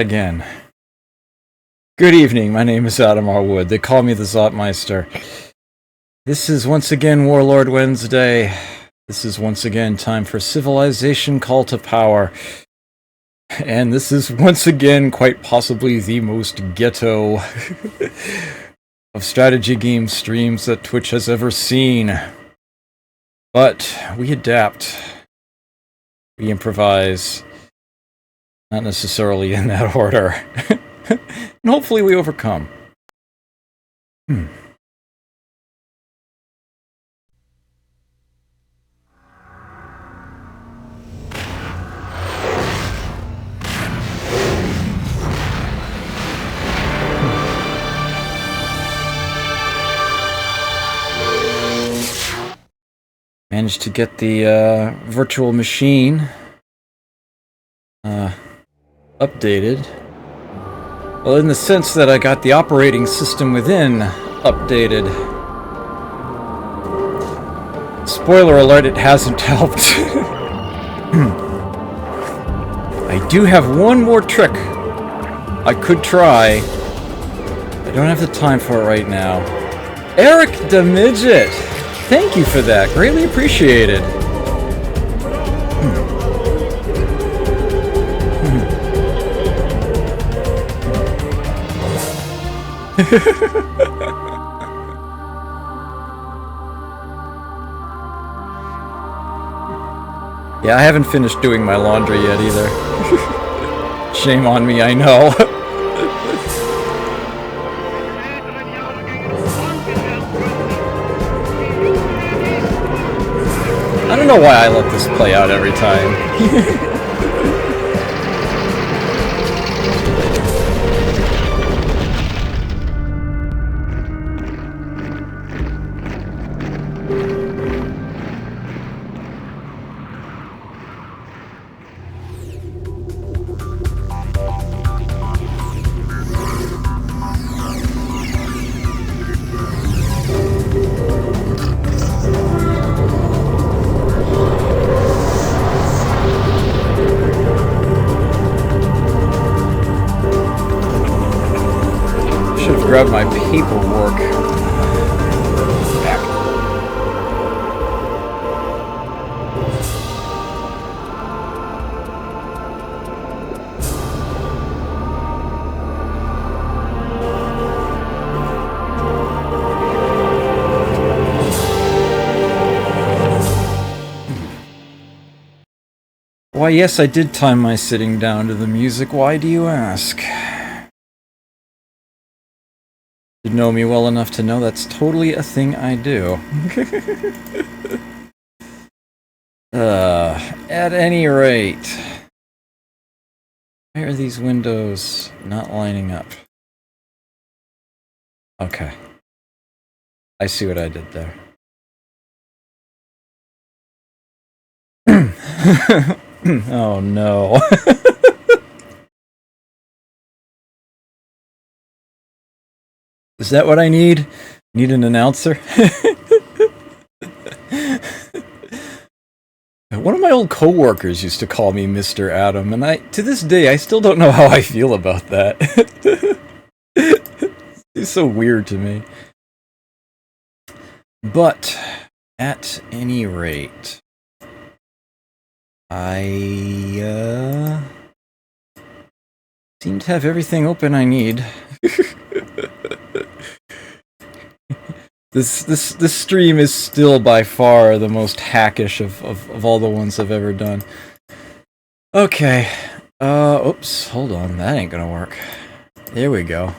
Again. Good evening, my name is Adam R. Wood. They call me the Zotmeister. This is once again Warlord Wednesday. This is once again time for Civilization Call to Power. And this is once again quite possibly the most ghetto of strategy game streams that Twitch has ever seen. But we adapt. We improvise. Not necessarily in that order. And hopefully we overcome. Managed to get the virtual machine updated. Well, in the sense that I got the operating system within updated. Spoiler alert, it hasn't helped. I do have one more trick I could try. I don't have the time for it right now. Eric the Midget! Thank you for that. Greatly appreciated. Yeah, I haven't finished doing my laundry yet either. Shame on me, I know. I don't know why I let this play out every time. Grab my paperwork. Back. Why, yes, I did time my sitting down to the music. Why do you ask? You know me well enough to know that's totally a thing I do. At any rate, why are these windows not lining up? Okay. I see what I did there. Oh no. Is that what I need? Need an announcer? One of my old co-workers used to call me Mr. Adam, and to this day, I still don't know how I feel about that. It's so weird to me. But, at any rate, I, seem to have everything open I need. This stream is still by far the most hackish of all the ones I've ever done. Okay. Oops, hold on, that ain't gonna work. There we go.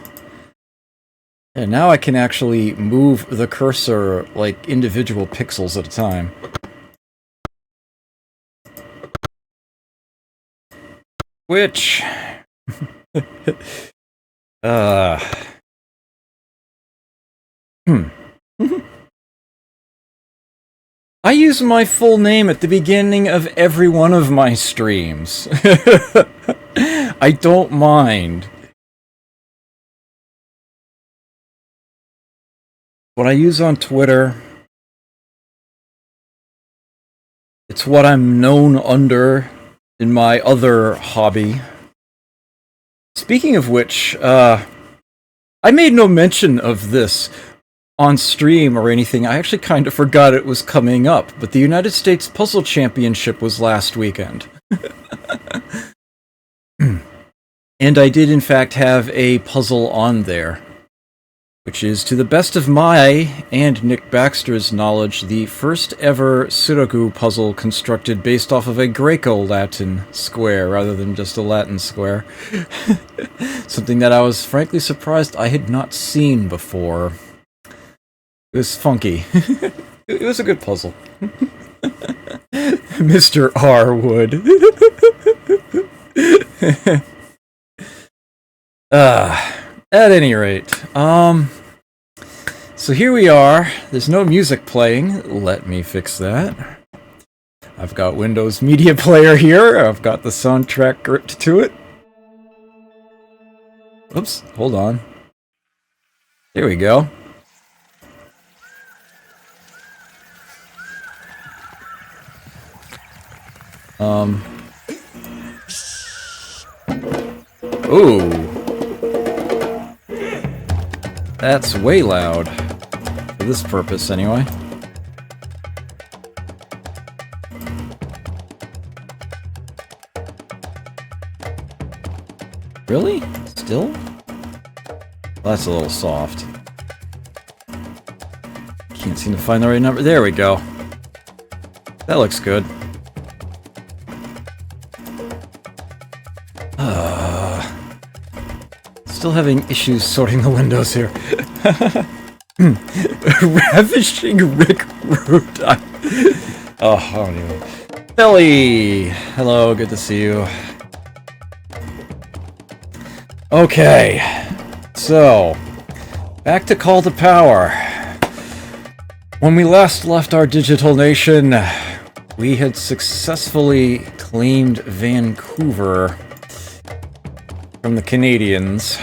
And now I can actually move the cursor like individual pixels at a time. Which... I use my full name at the beginning of every one of my streams. I don't mind. What I use on Twitter, it's what I'm known under in my other hobby. Speaking of which, I made no mention of this on stream or anything. I actually kind of forgot it was coming up, but the United States Puzzle Championship was last weekend. And I did, in fact, have a puzzle on there, which is, to the best of my and Nick Baxter's knowledge, the first ever Sudoku puzzle constructed based off of a Greco-Latin square rather than just a Latin square. Something that I was frankly surprised I had not seen before. It was funky. It was a good puzzle. Mr. R. Wood. At any rate, so here we are. There's no music playing. Let me fix that. I've got Windows Media Player here. I've got the soundtrack gripped to it. Oops, hold on. There we go. Ooh. That's way loud. For this purpose, anyway. Really? Still? Well, that's a little soft. Can't seem to find the right number. There we go. That looks good. Still having issues sorting the windows here. Ravishing Rick Root. Oh, I don't even. Billy! Hello, good to see you. Okay. So, back to Call to Power. When we last left our digital nation, we had successfully claimed Vancouver from the Canadians.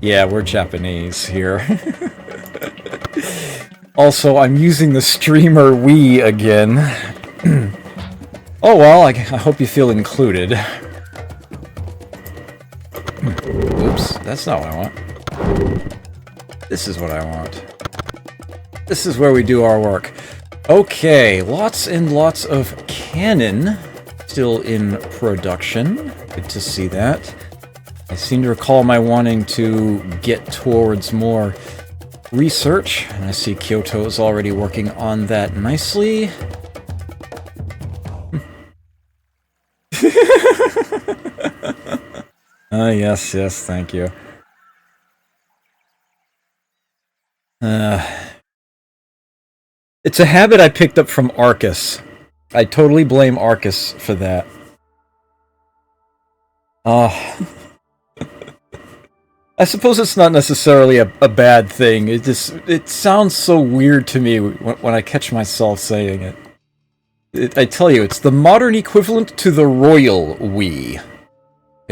Yeah, we're Japanese here. Also, I'm using the streamer Wii again. Oh well, I hope you feel included. Oops, that's not what I want. This is what I want. This is where we do our work. Okay, lots and lots of Canon still in production. Good to see that. I seem to recall my wanting to get towards more research, and I see Kyoto is already working on that nicely. Yes, thank you. It's a habit I picked up from Arcus. I totally blame Arcus for that. I suppose it's not necessarily a bad thing. It sounds so weird to me when I catch myself saying it. I tell you, it's the modern equivalent to the royal we.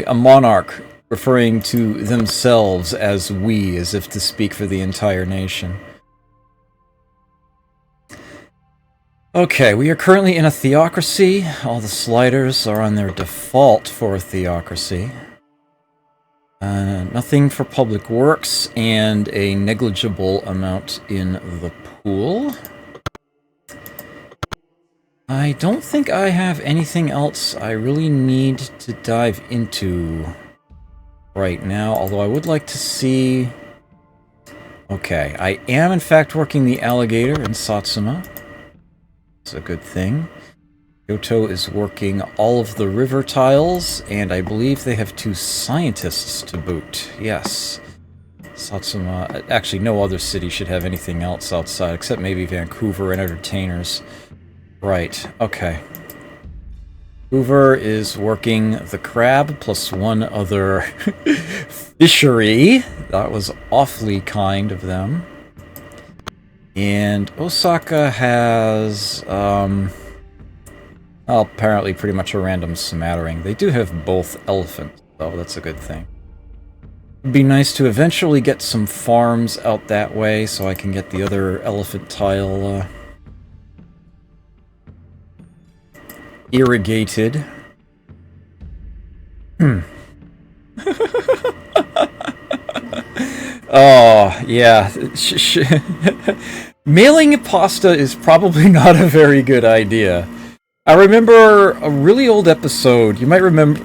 A monarch referring to themselves as we, as if to speak for the entire nation. Okay, we are currently in a theocracy. All the sliders are on their default for a theocracy. Nothing for public works, and a negligible amount in the pool. I don't think I have anything else I really need to dive into right now, although I would like to see... Okay, I am in fact working the alligator in Satsuma. It's a good thing. Kyoto is working all of the river tiles, and I believe they have 2 scientists to boot. Yes. Satsuma... Actually, no other city should have anything else outside, except maybe Vancouver and entertainers. Right, okay. Hoover is working the crab, plus 1 other fishery. That was awfully kind of them. And Osaka has... well, apparently pretty much a random smattering. They do have both elephants, though. That's a good thing. It'd be nice to eventually get some farms out that way, so I can get the other elephant tile irrigated. Oh, yeah. Mailing pasta is probably not a very good idea. I remember a really old episode. You might remember...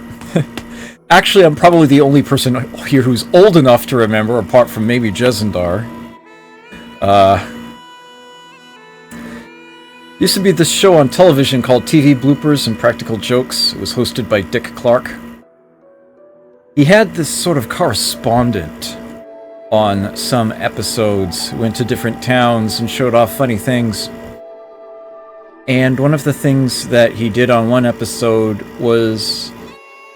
Actually, I'm probably the only person here who's old enough to remember, apart from maybe Jezendar. Used to be this show on television called TV Bloopers and Practical Jokes. It was hosted by Dick Clark. He had this sort of correspondent on some episodes, went to different towns and showed off funny things. And one of the things that he did on one episode was,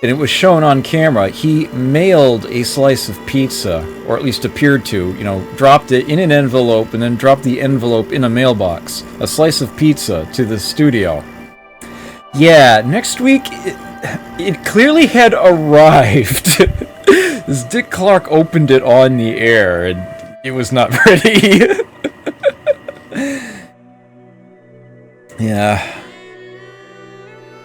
and it was shown on camera, he mailed a slice of pizza, or at least appeared to, dropped it in an envelope and then dropped the envelope in a mailbox. A slice of pizza to the studio. Yeah, next week, it clearly had arrived. This Dick Clark opened it on the air, and it was not ready. Yeah.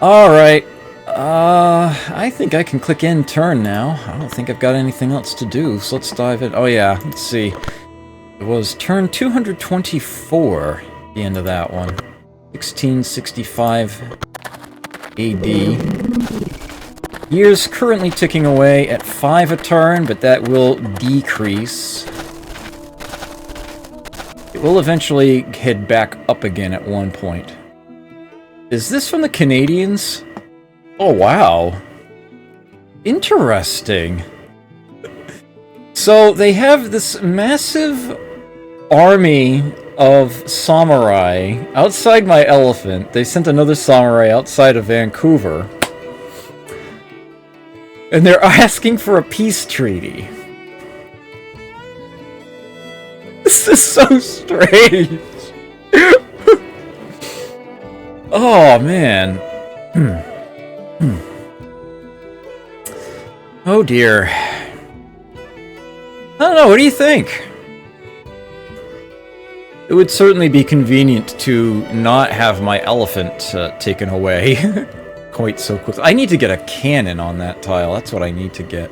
Alright. I think I can click end turn now. I don't think I've got anything else to do, so let's dive in. Oh yeah, let's see. It was turn 224, the end of that one. 1665 AD. Years currently ticking away at 5 a turn, but that will decrease. It will eventually head back up again at one point. Is this from the Canadians? Oh, wow. Interesting. So they have this massive army of samurai outside my elephant. They sent another samurai outside of Vancouver. And they're asking for a peace treaty. This is so strange. Oh, man. Oh, dear. I don't know, what do you think? It would certainly be convenient to not have my elephant taken away quite so quickly. I need to get a cannon on that tile. That's what I need to get.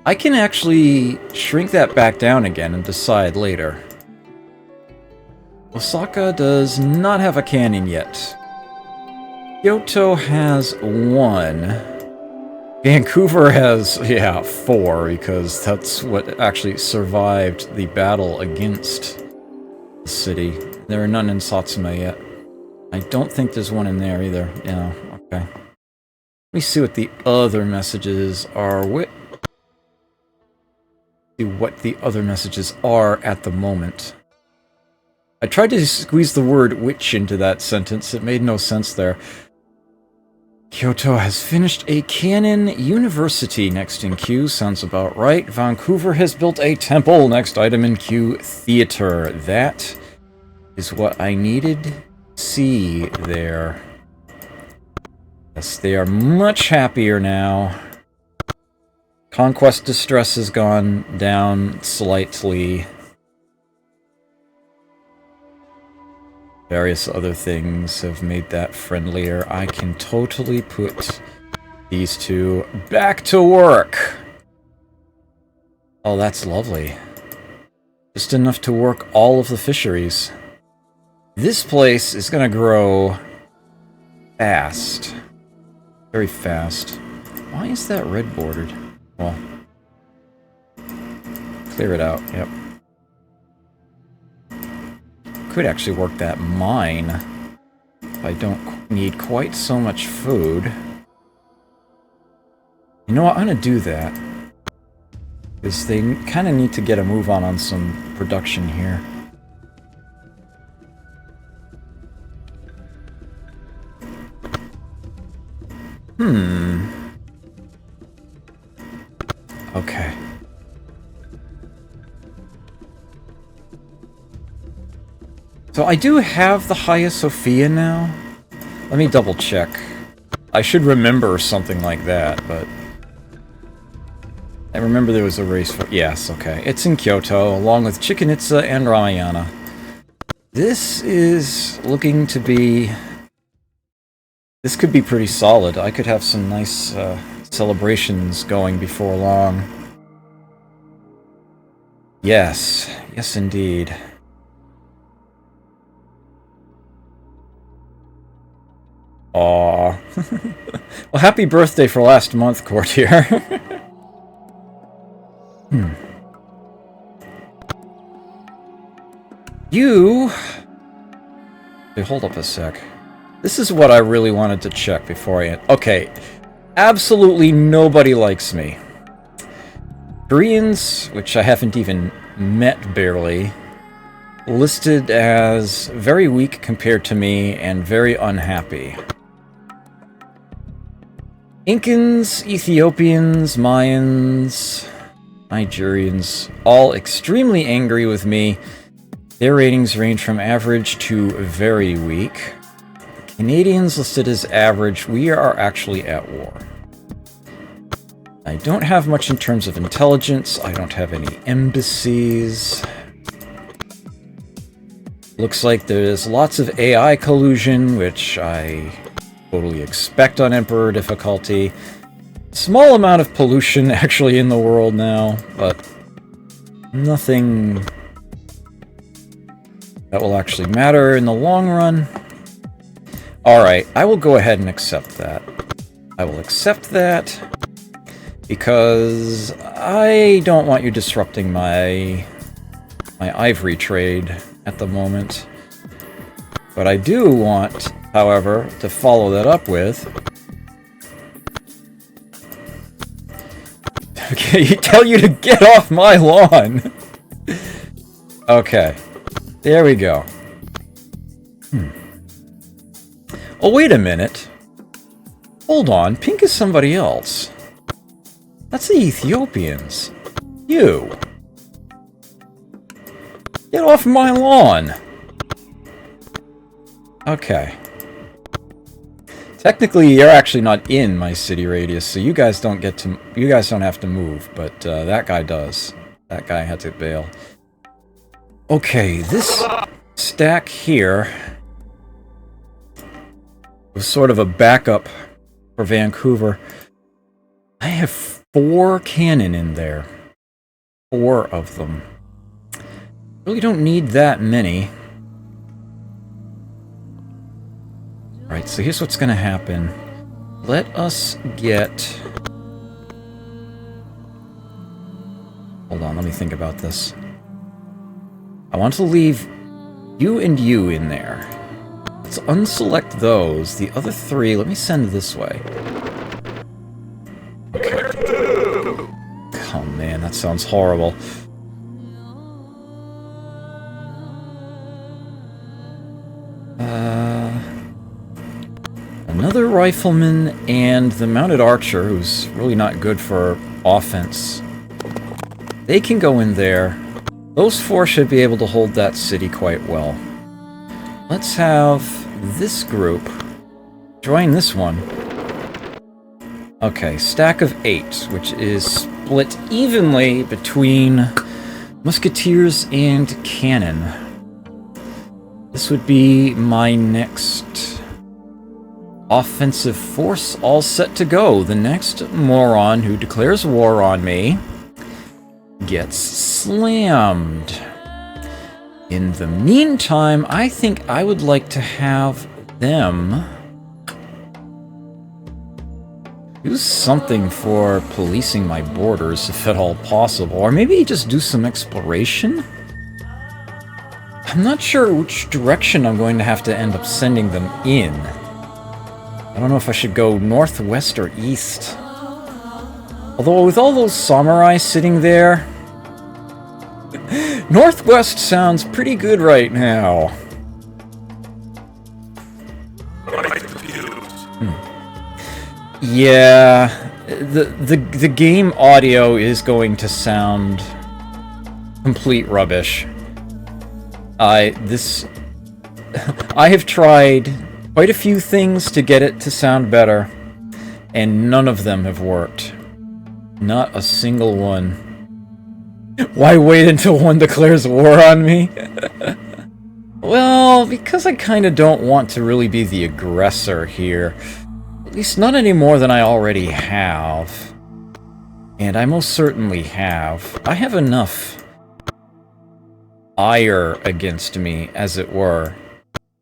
I can actually shrink that back down again and decide later. Osaka does not have a cannon yet. Kyoto has 1. Vancouver has, 4, because that's what actually survived the battle against the city. There are none in Satsuma yet. I don't think there's one in there either. Yeah, okay. Let me see what the other messages are. See what the other messages are at the moment. I tried to squeeze the word witch into that sentence. It made no sense there. Kyoto has finished a cannon university next in queue. Sounds about right. Vancouver has built a temple. Next item in queue, theater. That is what I needed to see there. Yes, they are much happier now. Conquest distress has gone down slightly. Various other things have made that friendlier. I can totally put these two back to work. Oh, that's lovely. Just enough to work all of the fisheries. This place is gonna grow fast. Very fast. Why is that red bordered? Well, clear it out, yep. Could actually work that mine if I don't need quite so much food. You know what, I'm gonna do that. Because they kind of need to get a move on some production here. Okay. So I do have the Hagia Sophia now. Let me double check. I should remember something like that, but... I remember there was a race for... Yes, okay. It's in Kyoto, along with Chichen Itza and Ramayana. This is looking to be... This could be pretty solid. I could have some nice celebrations going before long. Yes. Yes, indeed. Aww. Well, happy birthday for last month, Courtier. You... Hey, hold up a sec. This is what I really wanted to check before I... Okay. Absolutely nobody likes me. Koreans, which I haven't even met barely, listed as very weak compared to me and very unhappy. Incans, Ethiopians, Mayans, Nigerians, all extremely angry with me. Their ratings range from average to very weak. Canadians listed as average. We are actually at war. I don't have much in terms of intelligence. I don't have any embassies. Looks like there's lots of AI collusion, which I totally expect on Emperor difficulty. Small amount of pollution actually in the world now, but nothing that will actually matter in the long run. Alright, I will go ahead and accept that. I will accept that because I don't want you disrupting my ivory trade at the moment. But I do want, however, to follow that up with... Okay, tell you to get off my lawn! Okay. There we go. Oh, wait a minute. Hold on, pink is somebody else. That's the Ethiopians. You. Get off my lawn! Okay. Technically, you're actually not in my city radius, so you guys don't get to... You guys don't have to move, but that guy does. That guy had to bail. Okay, this stack here was sort of a backup for Vancouver. I have 4 cannon in there. 4 of them. Really don't need that many. Right, so here's what's going to happen. Let us get... Hold on, let me think about this. I want to leave you and you in there. Let's unselect those. The other 3, let me send this way. Okay. Oh man, that sounds horrible. Another rifleman and the mounted archer, who's really not good for offense. They can go in there. Those 4 should be able to hold that city quite well. Let's have this group join this one. Okay, stack of 8, which is split evenly between musketeers and cannon. This would be my next offensive force all set to go. The next moron who declares war on me gets slammed. In the meantime, I think I would like to have them do something for policing my borders, if at all possible. Or maybe just do some exploration? I'm not sure which direction I'm going to have to end up sending them in. I don't know if I should go northwest or east. Although with all those samurai sitting there, northwest sounds pretty good right now. Yeah, the game audio is going to sound complete rubbish. I have tried quite a few things to get it to sound better, and none of them have worked. Not a single one. Why wait until one declares war on me? Well, because I kind of don't want to really be the aggressor here. least not any more than I already have. And I most certainly have. I have enough ire against me, as it were.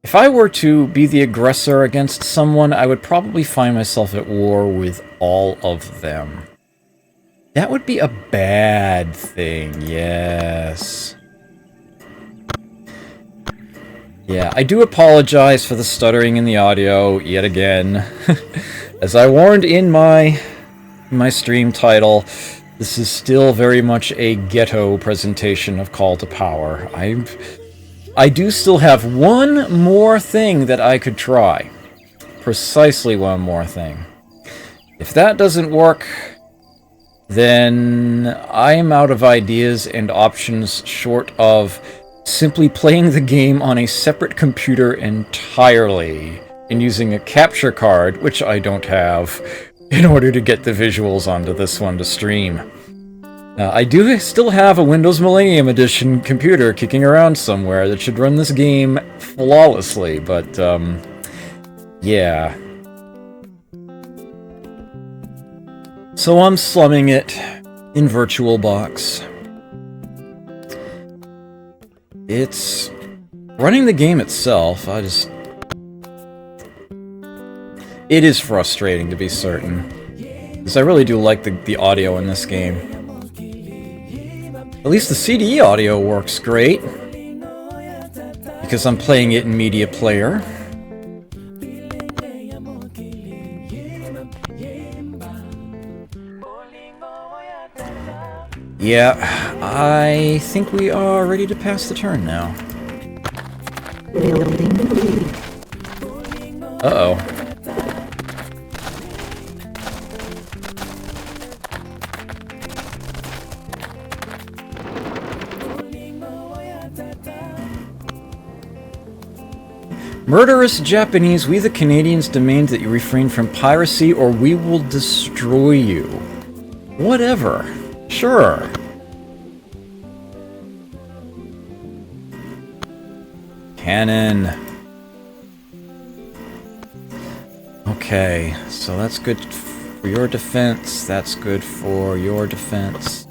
If I were to be the aggressor against someone, I would probably find myself at war with all of them. That would be a bad thing, yes. Yeah, I do apologize for the stuttering in the audio, yet again. As I warned in my stream title, this is still very much a ghetto presentation of Call to Power. I do still have one more thing that I could try. Precisely one more thing. If that doesn't work, then I am out of ideas and options short of simply playing the game on a separate computer entirely and using a capture card, which I don't have, in order to get the visuals onto this one to stream. I do still have a Windows Millennium Edition computer kicking around somewhere that should run this game flawlessly, but, yeah. So I'm slumming it in VirtualBox. It's running the game itself. It is frustrating, to be certain, because I really do like the audio in this game. At least the CDE audio works great, because I'm playing it in Media Player. Yeah, I think we are ready to pass the turn now. Uh-oh. Murderous Japanese, we the Canadians demand that you refrain from piracy or we will destroy you. Whatever. Sure. Cannon. Okay, so that's good for your defense. That's good for your defense.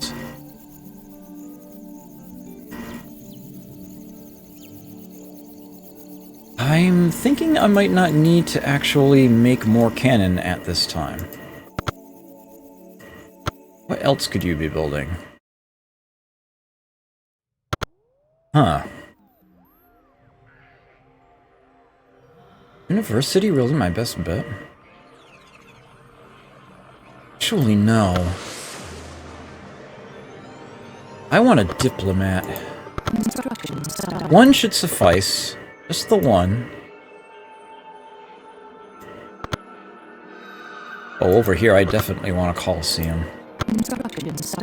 I'm thinking I might not need to actually make more cannon at this time. What else could you be building? Huh. University really my best bet? Actually, no. I want a diplomat. One should suffice. Just the one. Oh, over here I definitely want a Coliseum.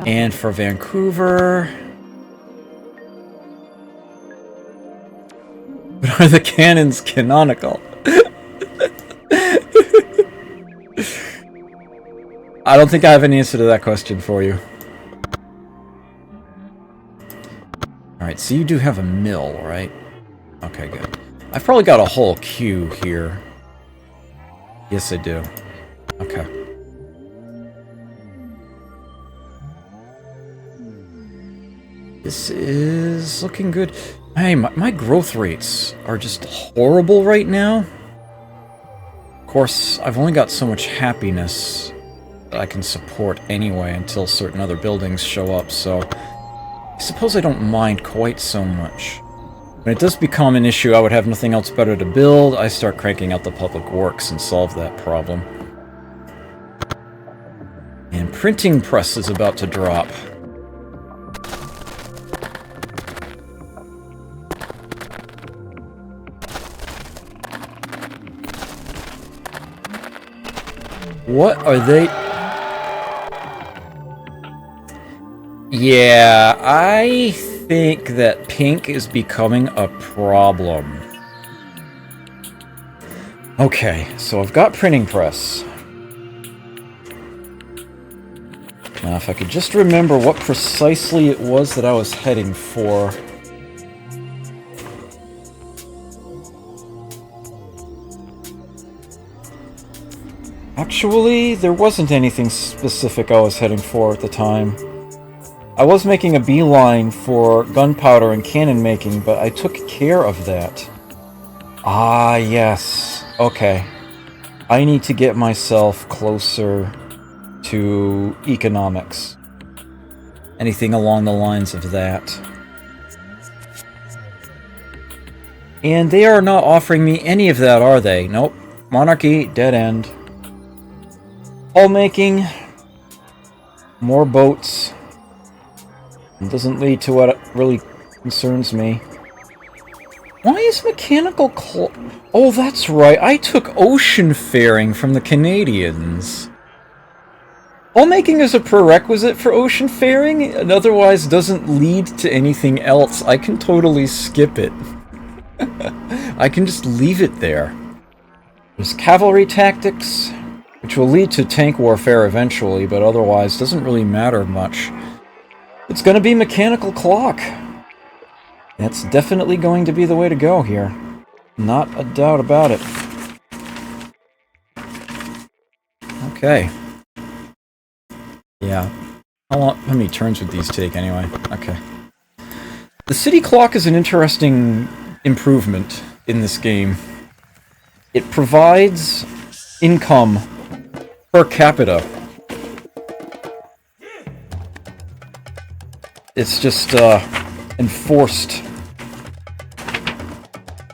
And for Vancouver... But are the cannons canonical? I don't think I have an answer to that question for you. Alright, so you do have a mill, right? Okay, good. I've probably got a whole queue here. Yes, I do. Okay. This is looking good. Hey, my growth rates are just horrible right now. Of course, I've only got so much happiness that I can support anyway until certain other buildings show up, so I suppose I don't mind quite so much. When it does become an issue, I would have nothing else better to build, I start cranking out the public works and solve that problem. And printing press is about to drop. What are they? Yeah, I think that pink is becoming a problem. Okay, so I've got printing press. Now, if I could just remember what precisely it was that I was heading for. Actually, there wasn't anything specific I was heading for at the time. I was making a beeline for gunpowder and cannon making, but I took care of that. Ah, yes. Okay. I need to get myself closer to economics. Anything along the lines of that. And they are not offering me any of that, are they? Nope. Monarchy, dead end. Hull making. More boats. It doesn't lead to what really concerns me. Why is mechanical Oh, that's right. I took ocean faring from the Canadians. Hull making is a prerequisite for ocean faring, and otherwise doesn't lead to anything else. I can totally skip it. I can just leave it there. There's cavalry tactics, which will lead to tank warfare eventually, but otherwise doesn't really matter much. It's gonna be mechanical clock. That's definitely going to be the way to go here. Not a doubt about it. Okay. Yeah. How many turns would these take anyway? Okay. The city clock is an interesting improvement in this game. It provides income per capita. It's just enforced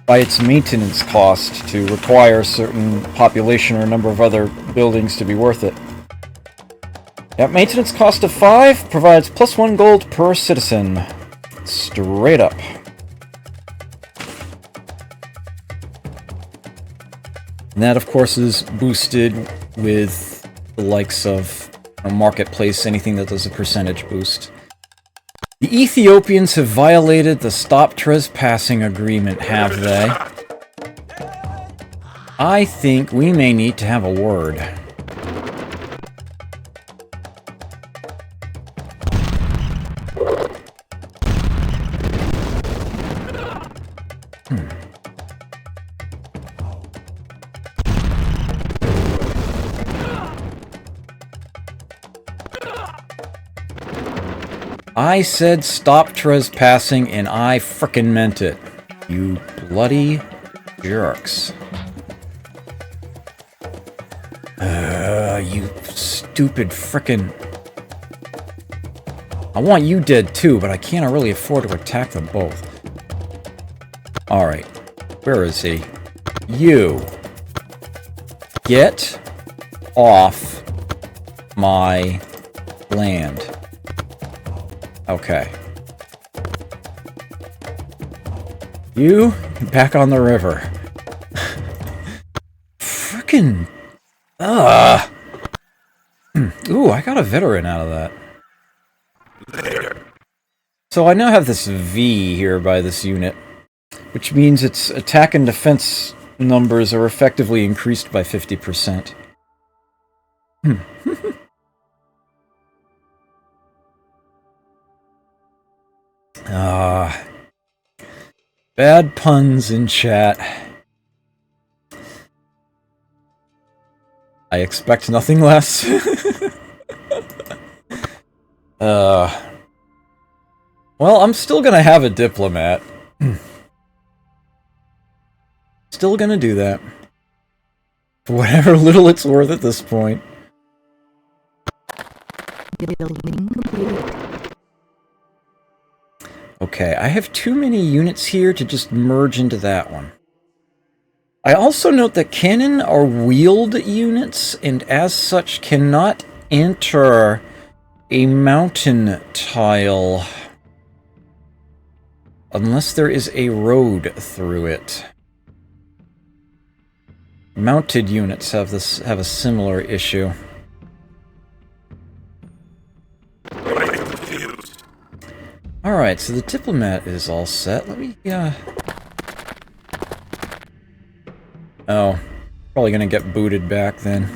by its maintenance cost to require a certain population or a number of other buildings to be worth it. Yep, maintenance cost of 5 provides +1 gold per citizen. Straight up. And that, of course, is boosted with the likes of a marketplace, anything that does a percentage boost. The Ethiopians have violated the Stop Trespassing Agreement, have they? I think we may need to have a word. I said stop trespassing, and I frickin' meant it. You bloody jerks. You stupid frickin'... I want you dead too, but I can't really afford to attack them both. Alright. Where is he? You. Get off my land. Okay. You, back on the river. Frickin'... Ooh, I got a veteran out of that. So I now have this V here by this unit, which means its attack and defense numbers are effectively increased by 50%. Bad puns in chat. I expect nothing less. Well, I'm still gonna have a diplomat. Still gonna do that. For whatever little it's worth at this point. Okay, I have too many units here to just merge into that one. I also note that cannon are wheeled units, and as such cannot enter a mountain tile unless there is a road through it. Mounted units have a similar issue. Alright, so the diplomat is all set. Let me, Oh, probably gonna get booted back then.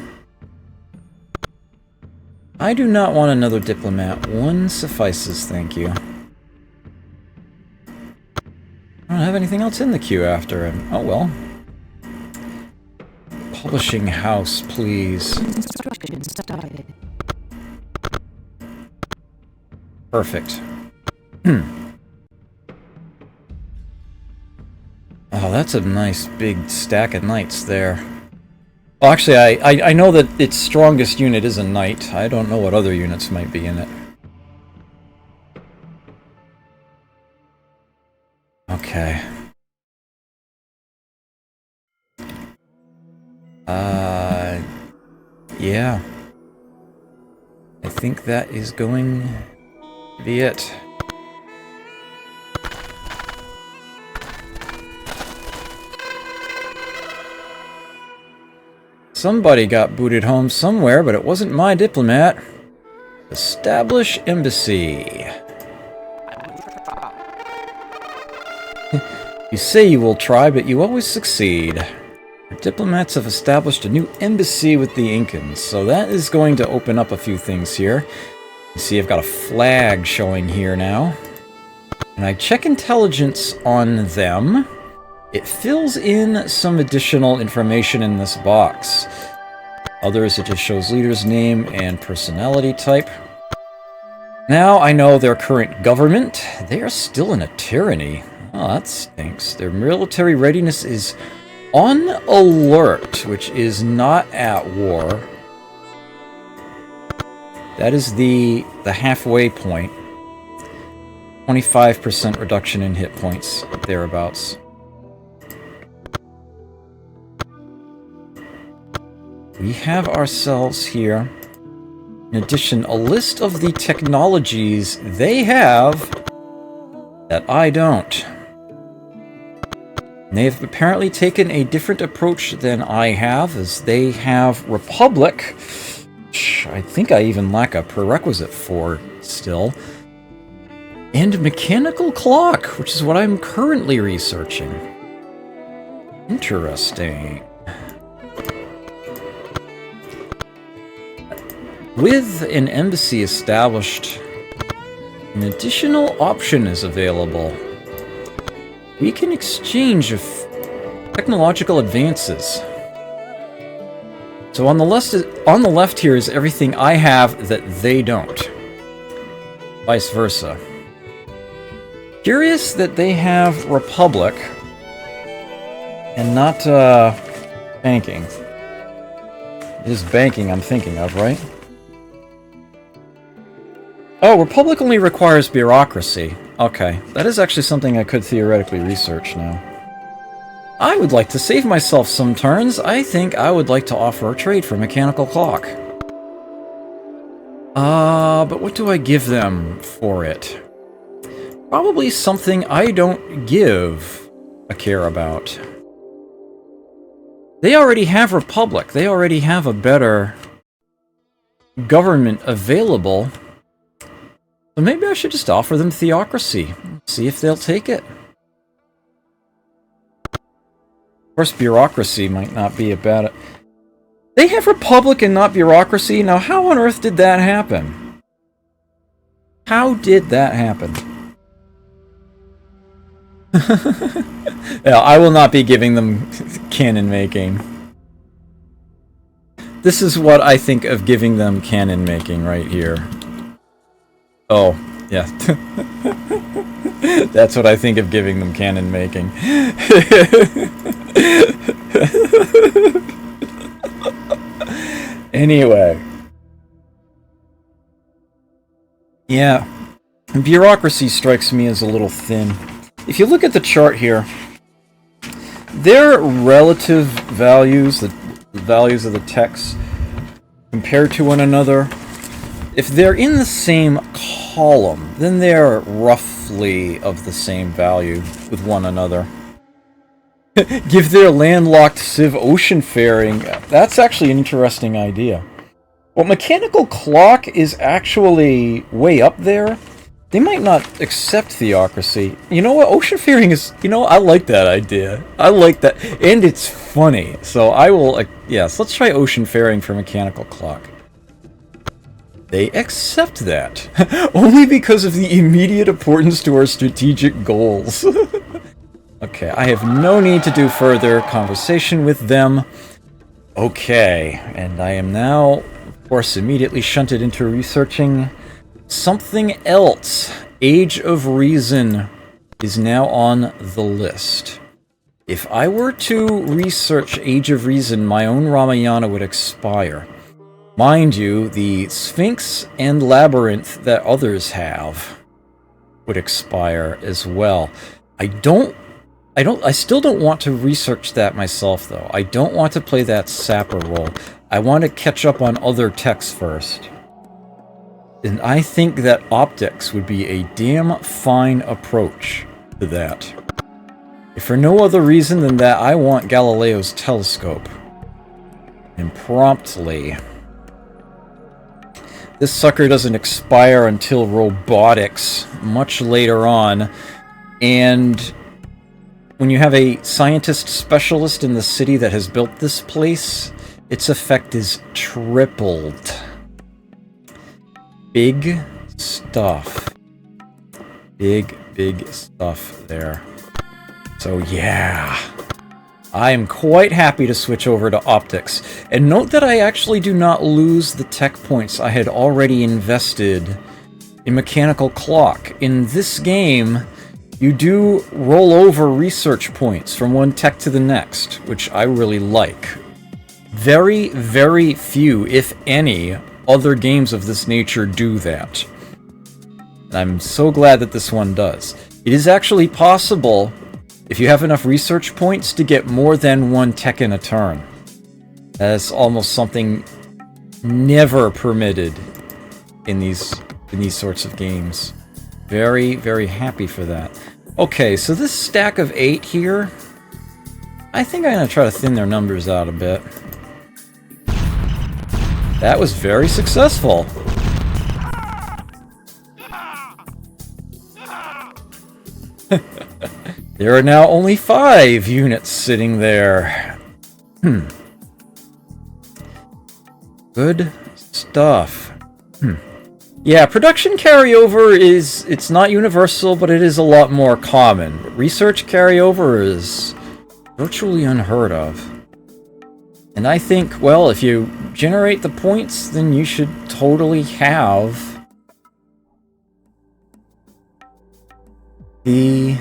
I do not want another diplomat. One suffices, thank you. I don't have anything else in the queue after him. Oh well. publishing house, please. Perfect. Oh, that's a nice big stack of knights there. Well, actually, I know that its strongest unit is a knight. I don't know what other units might be in it. Okay. Yeah. I think that is going to be it. Somebody got booted home somewhere, but it wasn't my diplomat. Establish embassy. You say you will try, but you always succeed. The diplomats have established a new embassy with the Incans, so that is going to open up a few things here. You see, I've got a flag showing here now. And I check intelligence on them. It fills in some additional information in this box. Others, it just shows leader's name and personality type. Now I know their current government. They are still in a tyranny. Oh, that stinks. Their military readiness is on alert, which is not at war. That is the halfway point. 25% reduction in hit points, thereabouts. We have ourselves here, in addition, a list of the technologies they have that I don't. They've apparently taken a different approach than I have, as they have Republic, which I think I even lack a prerequisite for still, and Mechanical Clock, which is what I'm currently researching. Interesting. With an embassy established, an additional option is available. We can exchange technological advances. So on the left here is everything I have that they don't. Vice versa. Curious that they have Republic and not banking. It is banking I'm thinking of, right? Oh, Republic only requires bureaucracy. Okay, that is actually something I could theoretically research now. I would like to save myself some turns. I think I would like to offer a trade for Mechanical Clock. But what do I give them for it? Probably something I don't give a care about. They already have Republic. They already have a better government available. So maybe I should just offer them Theocracy. See if they'll take it. Of course, bureaucracy might not be a bad... They have Republic and not bureaucracy? Now, how on earth did that happen? How did that happen? Yeah, I will not be giving them cannon making. This is what I think of giving them cannon making right here. Oh, yeah. That's what I think of giving them cannon making. Anyway. Yeah. Bureaucracy strikes me as a little thin. If you look at the chart here, their relative values, the values of the techs, compared to one another, if they're in the same column, then they're roughly of the same value with one another. Give their landlocked civ oceanfaring. That's actually an interesting idea. Well, Mechanical Clock is actually way up there. They might not accept Theocracy. You know what? Oceanfaring is... You know, I like that idea. I like that. And it's funny. So I will... yes, let's try Oceanfaring for Mechanical Clock. They accept that. Only because of the immediate importance to our strategic goals. Okay, I have no need to do further conversation with them. Okay, and I am now, of course, immediately shunted into researching something else. Age of Reason is now on the list. If I were to research Age of Reason, my own Ramayana would expire. Mind you, the Sphinx and Labyrinth that others have would expire as well. I still don't want to research that myself, though. I don't want to play that sapper role. I want to catch up on other techs first. And I think that optics would be a damn fine approach to that. If for no other reason than that, I want Galileo's telescope. And promptly. This sucker doesn't expire until robotics, much later on. And when you have a scientist specialist in the city that has built this place, its effect is tripled. Big stuff. Big stuff there. So yeah, I am quite happy to switch over to optics. And note that I actually do not lose the tech points I had already invested in mechanical clock. In this game, you do roll over research points from one tech to the next, which I really like. Very few, if any, other games of this nature do that. And I'm so glad that this one does. It is actually possible, if you have enough research points, to get more than one tech in a turn. That's almost something never permitted in these sorts of games. Very happy for that. Okay, so this stack of 8 here, I think I'm going to try to thin their numbers out a bit. That was very successful. There are now only 5 units sitting there. Good stuff. Yeah, production carryover it's not universal, but it is a lot more common. Research carryover is virtually unheard of. And I think, well, if you generate the points, then you should totally have the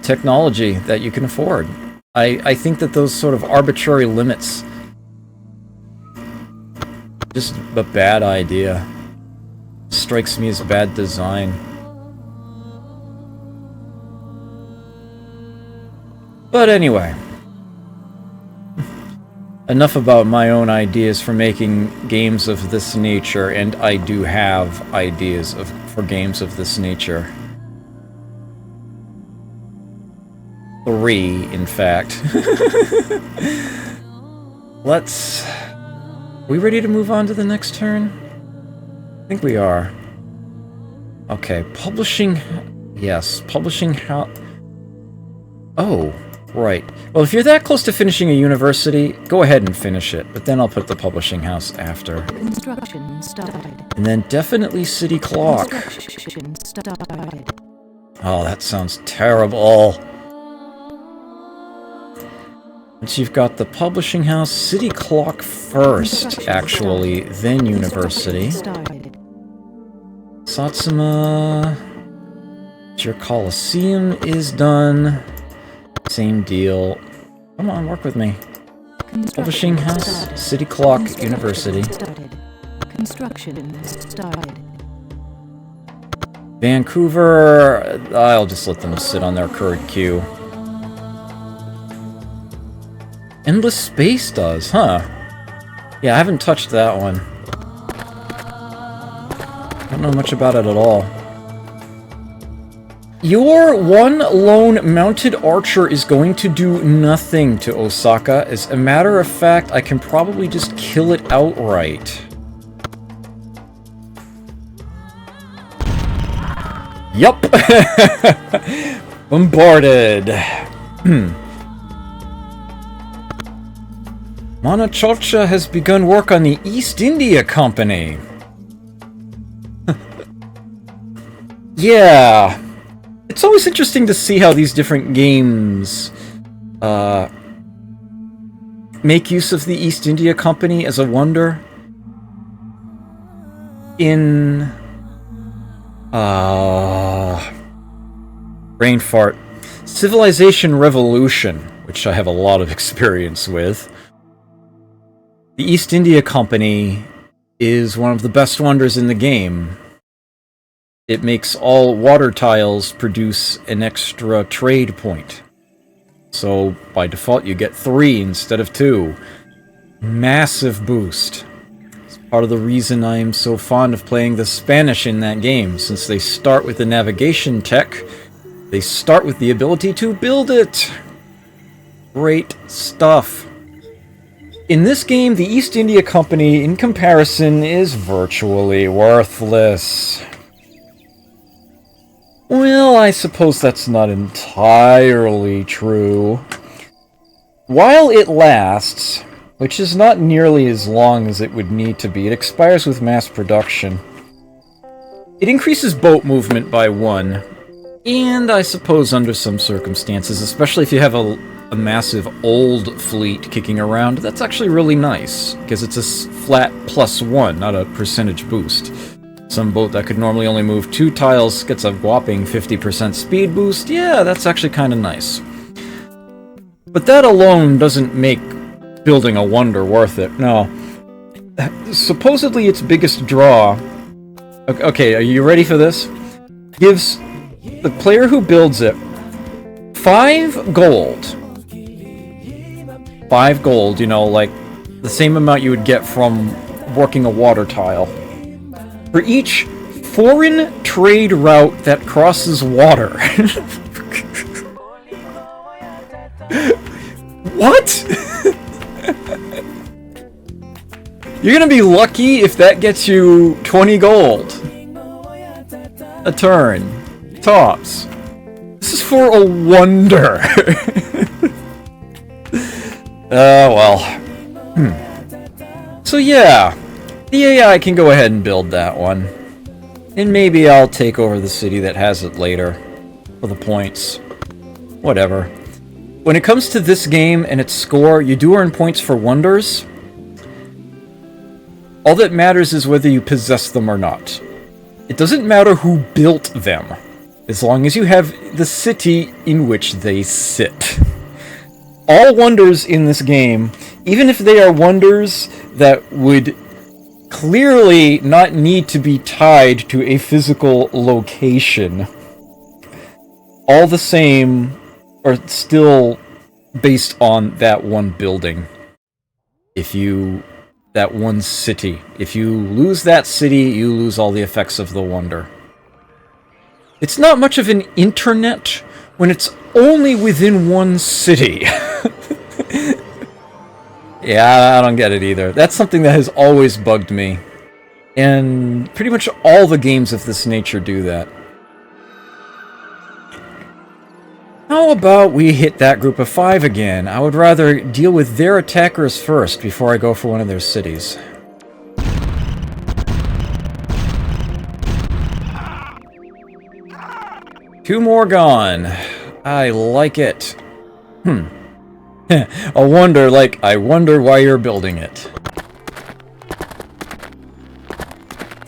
technology that you can afford. I think that those sort of arbitrary limits, just a bad idea. Strikes me as bad design. But anyway, enough about my own ideas for making games of this nature, and I do have ideas for games of this nature. 3, in fact. We ready to move on to the next turn? I think we are. Okay, publishing... Yes, publishing house... Oh, right. Well, if you're that close to finishing a university, go ahead and finish it, but then I'll put the publishing house after. Construction started. And then definitely City Clock. Construction started. Oh, that sounds terrible. Once you've got the publishing house, City Clock first, actually, then University. Satsuma... Your Coliseum is done. Same deal. Come on, work with me. Publishing house, City Clock, University. Construction started. Vancouver... I'll just let them sit on their current queue. Endless Space does, huh? Yeah, I haven't touched that one. Don't know much about it at all. Your one lone mounted archer is going to do nothing to Osaka. As a matter of fact, I can probably just kill it outright. Yup! Bombarded. Manachocha has begun work on the East India Company. Yeah. It's always interesting to see how these different games make use of the East India Company as a wonder. In brain fart. Civilization Revolution, which I have a lot of experience with. The East India Company is one of the best wonders in the game. It makes all water tiles produce an extra trade point. So, by default, you get 3 instead of 2. Massive boost. It's part of the reason I am so fond of playing the Spanish in that game, since they start with the navigation tech, they start with the ability to build it. Great stuff. In this game, the East India Company, in comparison, is virtually worthless. Well, I suppose that's not entirely true. While it lasts, which is not nearly as long as it would need to be, it expires with mass production. It increases boat movement by 1, and I suppose under some circumstances, especially if you have a massive old fleet kicking around, that's actually really nice, because it's a flat +1, not a percentage boost. Some boat that could normally only move 2 tiles gets a whopping 50% speed boost. Yeah, that's actually kind of nice. But that alone doesn't make building a wonder worth it. No. Supposedly its biggest draw... Okay, are you ready for this? Gives the player who builds it 5 gold. 5 gold, you know, like the same amount you would get from working a water tile. For each foreign trade route that crosses water. What? You're gonna be lucky if that gets you 20 gold. A turn. Tops. This is for a wonder. Well. So yeah. The AI can go ahead and build that one. And maybe I'll take over the city that has it later. For the points. Whatever. When it comes to this game and its score, you do earn points for wonders. All that matters is whether you possess them or not. It doesn't matter who built them, as long as you have the city in which they sit. All wonders in this game, even if they are wonders that would clearly not need to be tied to a physical location, all the same are still based on that one building. That one city. If you lose that city, you lose all the effects of the wonder. It's not much of an internet when it's only within one city. Yeah, I don't get it either. That's something that has always bugged me. And pretty much all the games of this nature do that. How about we hit that group of 5 again? I would rather deal with their attackers first before I go for one of their cities. Two more gone. I like it. A wonder, like, I wonder why you're building it.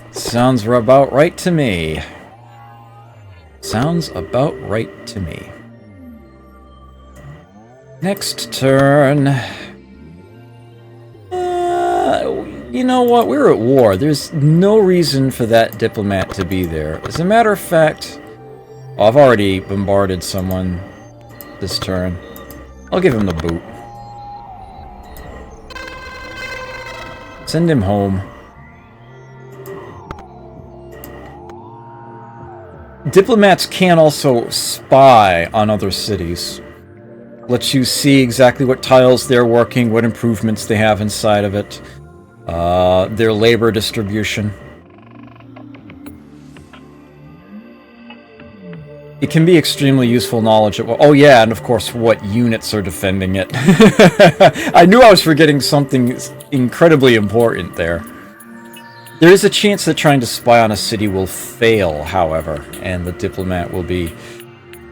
Sounds about right to me. Sounds about right to me. Next turn. You know what? We're at war. There's no reason for that diplomat to be there. As a matter of fact, I've already bombarded someone this turn. I'll give him the boot. Send him home. Diplomats can also spy on other cities. Lets you see exactly what tiles they're working, what improvements they have inside of it, their labor distribution. It can be extremely useful knowledge. Oh yeah, and of course what units are defending it. I knew I was forgetting something incredibly important there. There is a chance that trying to spy on a city will fail, however, and the diplomat will be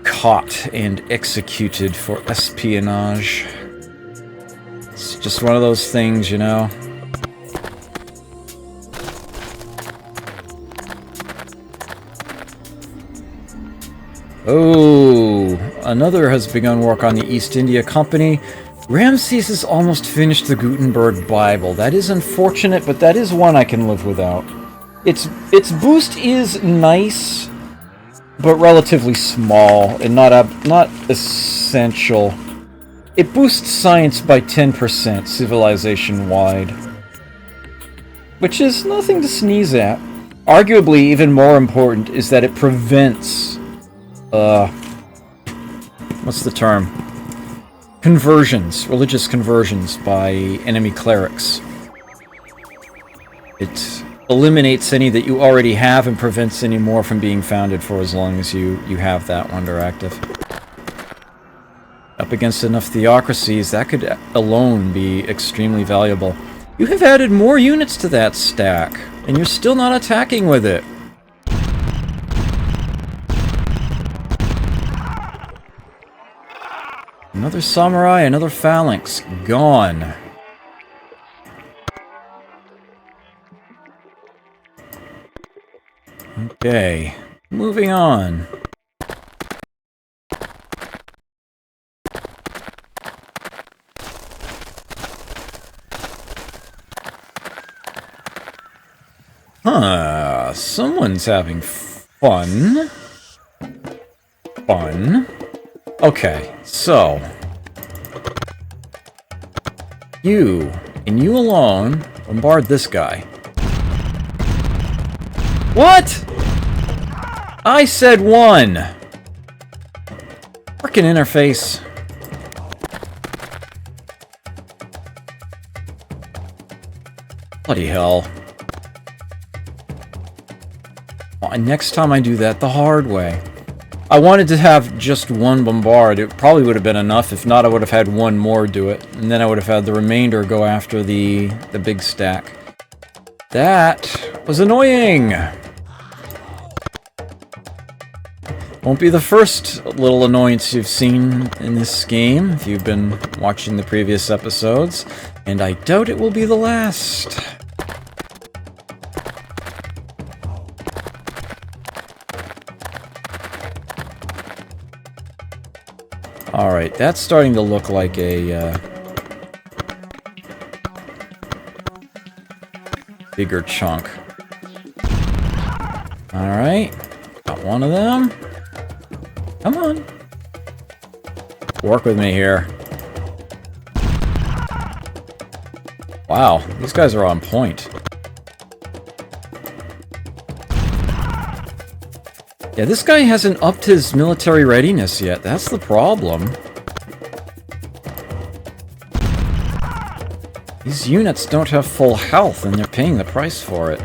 caught and executed for espionage. It's just one of those things, you know? Oh, another has begun work on the East India Company. Ramses has almost finished the Gutenberg Bible. That is unfortunate, but that is one I can live without. Its boost is nice, but relatively small and not essential. It boosts science by 10% civilization-wide, which is nothing to sneeze at. Arguably, even more important is that it prevents what's the term? Conversions, religious conversions by enemy clerics. It eliminates any that you already have and prevents any more from being founded for as long as you have that wonder active. Up against enough theocracies, that could alone be extremely valuable. You have added more units to that stack, and you're still not attacking with it. Another samurai, another phalanx. Gone. Okay, moving on. Huh, someone's having fun. Okay, so you, and you alone, bombard this guy. What? I said one! Frickin' interface. Bloody hell. Well, next time I do that the hard way. I wanted to have just one bombard. It probably would have been enough. If not, I would have had one more do it. And then I would have had the remainder go after the big stack. That was annoying! Won't be the first little annoyance you've seen in this game if you've been watching the previous episodes. And I doubt it will be the last. Alright, that's starting to look like a bigger chunk. Alright, got one of them. Come on. Work with me here. Wow, these guys are on point. Yeah, this guy hasn't upped his military readiness yet. That's the problem. These units don't have full health, and they're paying the price for it.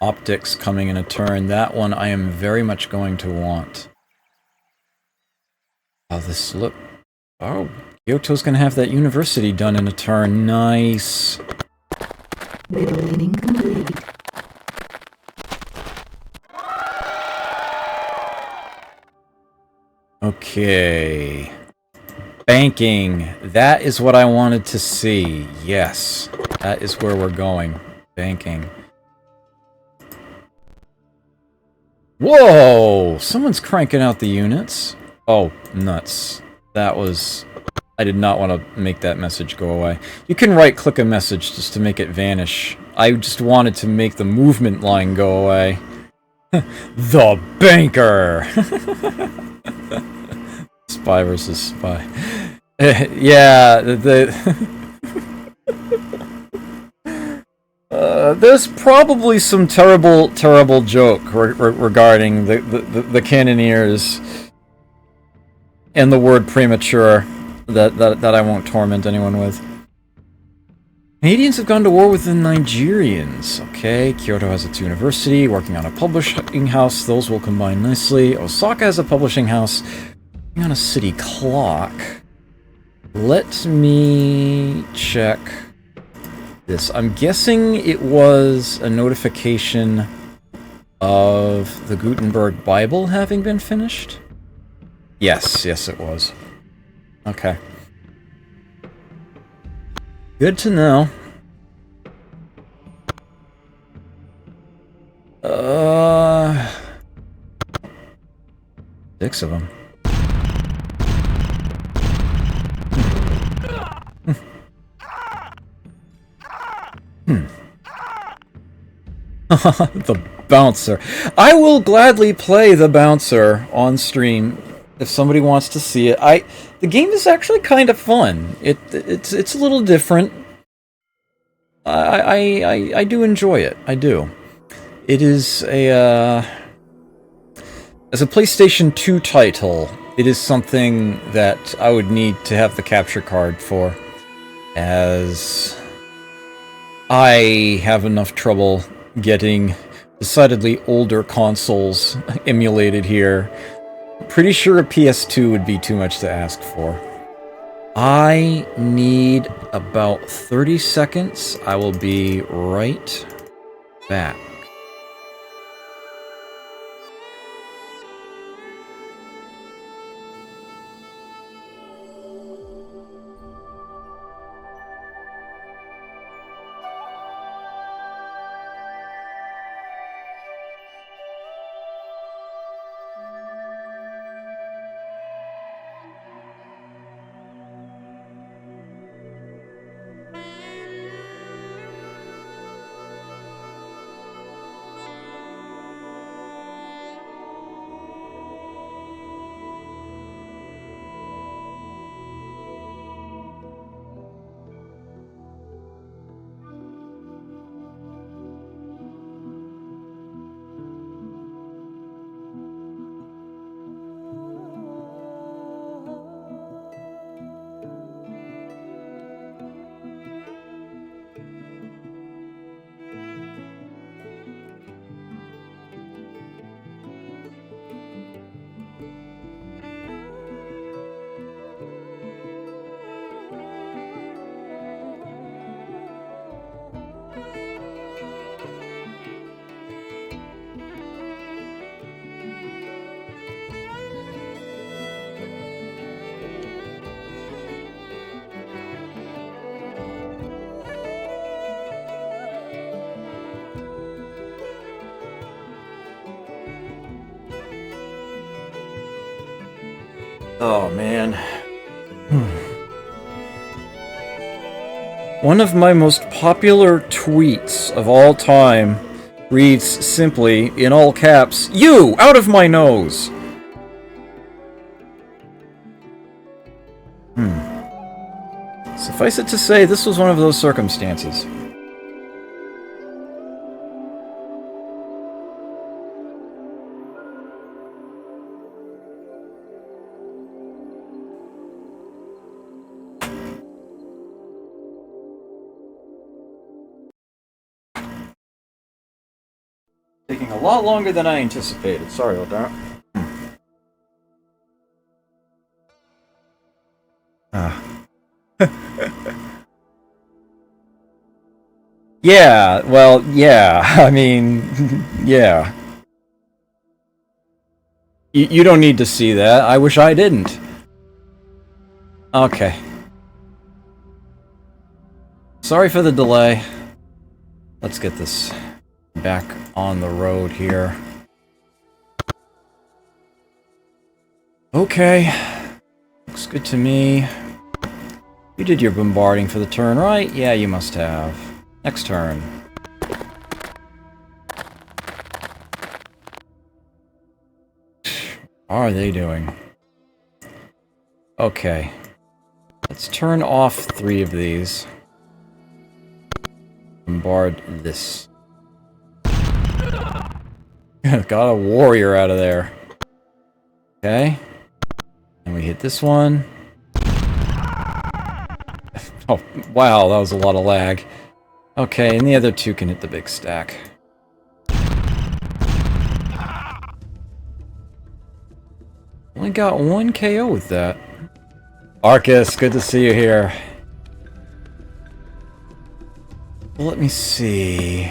Optics coming in a turn. That one I am very much going to want. Oh, this look... Oh, Kyoto's gonna have that university done in a turn. Nice. Building complete. Okay. Banking. That is what I wanted to see. Yes. That is where we're going. Banking. Whoa! Someone's cranking out the units. Oh, nuts. That was... I did not want to make that message go away. You can right-click a message just to make it vanish. I just wanted to make the movement line go away. The banker! Spy versus spy. Yeah, there's probably some terrible joke regarding the cannoneers and the word premature that I won't torment anyone with. Canadians have gone to war with the Nigerians. Okay, Kyoto has its university, working on a publishing house. Those will combine nicely. Osaka has a publishing house, working on a city clock. Let me check this. I'm guessing it was a notification of the Gutenberg Bible having been finished? Yes, yes it was. Okay. Good to know. 6 of them. The bouncer. I will gladly play the bouncer on stream if somebody wants to see it. The game is actually kind of fun. It's a little different. I do enjoy it. I do. It is a as a PlayStation 2 title, it is something that I would need to have the capture card for, as I have enough trouble getting decidedly older consoles emulated here. Pretty sure a PS2 would be too much to ask for. I need about 30 seconds. I will be right back. Oh, man. One of my most popular tweets of all time reads simply, in all caps, "You! Out of my nose!" Suffice it to say, this was one of those circumstances. Taking a lot longer than I anticipated. Sorry about that. Yeah, well, yeah. I mean, yeah. You don't need to see that. I wish I didn't. Okay. Sorry for the delay. Let's get this back on the road here. Okay. Looks good to me. You did your bombarding for the turn, right? Yeah, you must have. Next turn. How are they doing? Okay. Let's turn off 3 of these. Bombard this. Got a warrior out of there. Okay. And we hit this one. Oh, wow, that was a lot of lag. Okay, and the other 2 can hit the big stack. Only got 1 KO with that. Arcus, good to see you here. Let me see.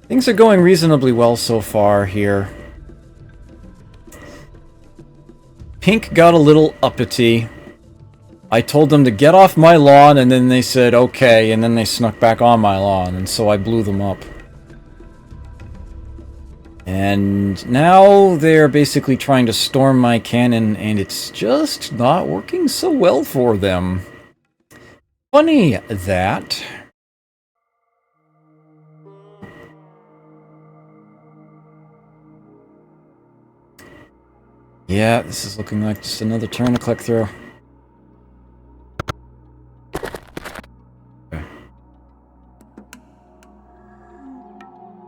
Things are going reasonably well so far here. Pink got a little uppity. I told them to get off my lawn, and then they said okay, and then they snuck back on my lawn, and so I blew them up. And now they're basically trying to storm my cannon, and it's just not working so well for them. Funny that. Yeah, this is looking like just another turn to click through. Okay.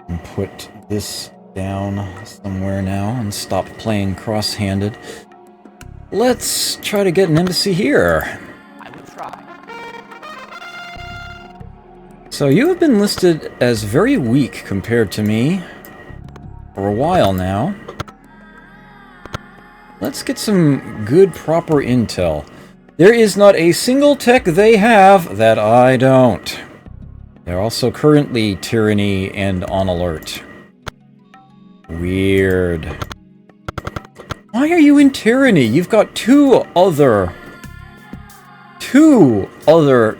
And put this down somewhere now and stop playing cross-handed. Let's try to get an embassy here. I will try. So you have been listed as very weak compared to me for a while now. Let's get some good proper intel. There is not a single tech they have that I don't. They're also currently tyranny and on alert. Weird. Why are you in tyranny? You've got two other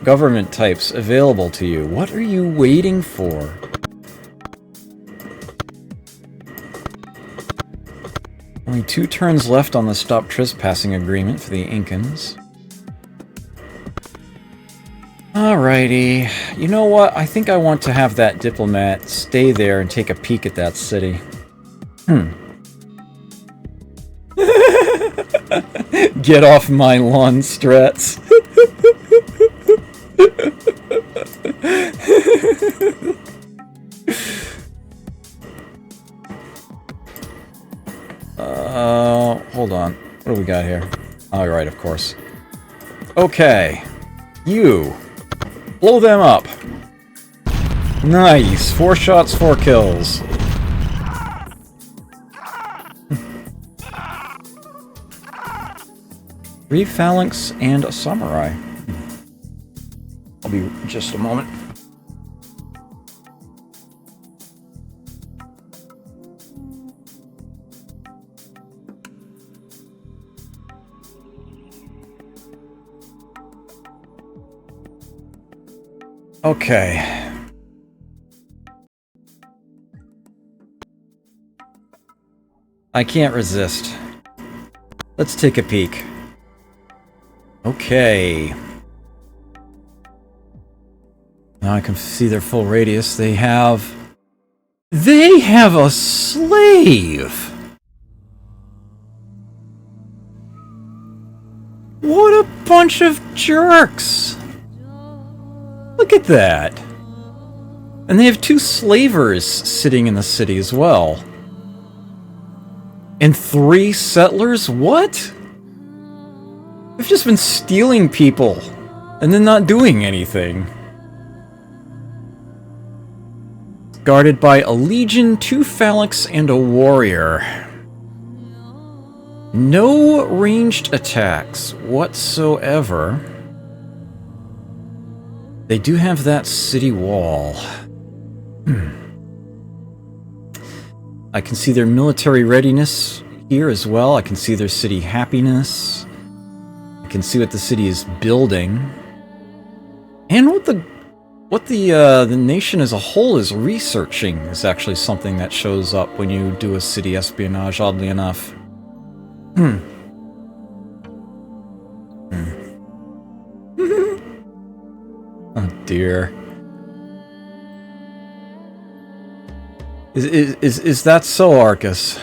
government types available to you. What are you waiting for? Only 2 turns left on the stop trespassing agreement for the Incans. Alrighty. You know what? I think I want to have that diplomat stay there and take a peek at that city. Get off my lawn, Strats. Hold on. What do we got here? Alright, of course. Okay. You. Blow them up. Nice. 4 shots, 4 kills. Three phalanx and a samurai. I'll be just a moment. Okay. I can't resist. Let's take a peek. Okay. Now I can see their full radius. They have a slave! What a bunch of jerks! Look at that! And they have 2 slavers sitting in the city as well. And 3 settlers? What? They've just been stealing people and then not doing anything. Guarded by a legion, 2 phalanx, and a warrior. No ranged attacks whatsoever. They do have that city wall. I can see their military readiness here as well. I can see their city happiness. I can see what the city is building. And what the nation as a whole is researching is actually something that shows up when you do a city espionage, oddly enough. Oh dear. Is that so, Arcus?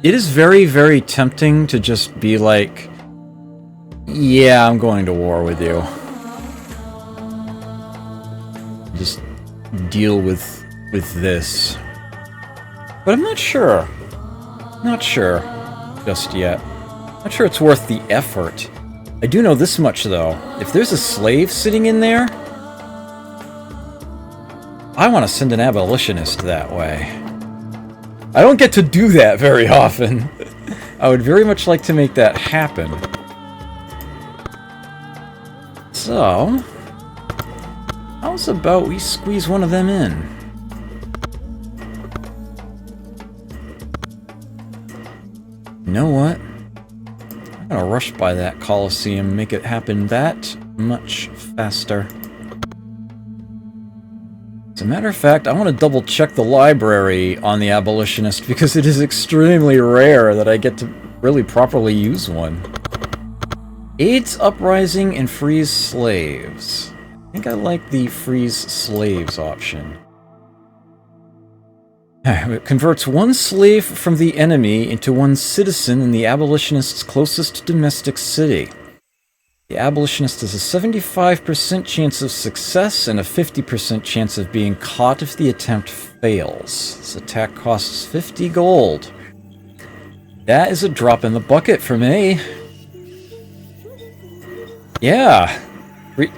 It is very, very tempting to just be like, yeah, I'm going to war with you. Just deal with this. But I'm not sure. Not sure just yet. Not sure it's worth the effort. I do know this much, though. If there's a slave sitting in there, I want to send an abolitionist that way. I don't get to do that very often. I would very much like to make that happen. So, how's about we squeeze one of them in? You know what? I'm gonna rush by that Colosseum, make it happen that much faster. As a matter of fact, I want to double check the library on the Abolitionist because it is extremely rare that I get to really properly use one. Aids uprising and frees slaves. I think I like the frees slaves option. It converts one slave from the enemy into one citizen in the Abolitionist's closest domestic city. The Abolitionist has a 75% chance of success and a 50% chance of being caught if the attempt fails. This attack costs 50 gold. That is a drop in the bucket for me. Yeah.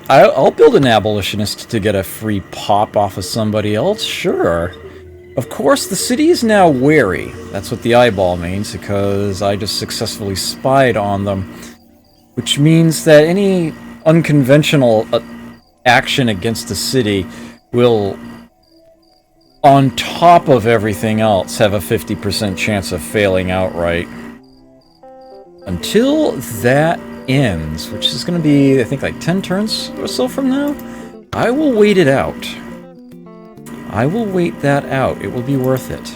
I'll build an Abolitionist to get a free pop off of somebody else, sure. Of course, the city is now wary. That's what the eyeball means, because I just successfully spied on them. Which means that any unconventional action against the city will, on top of everything else, have a 50% chance of failing outright. Until that ends, which is going to be, I think, like 10 turns or so from now, I will wait it out. I will wait that out. It will be worth it.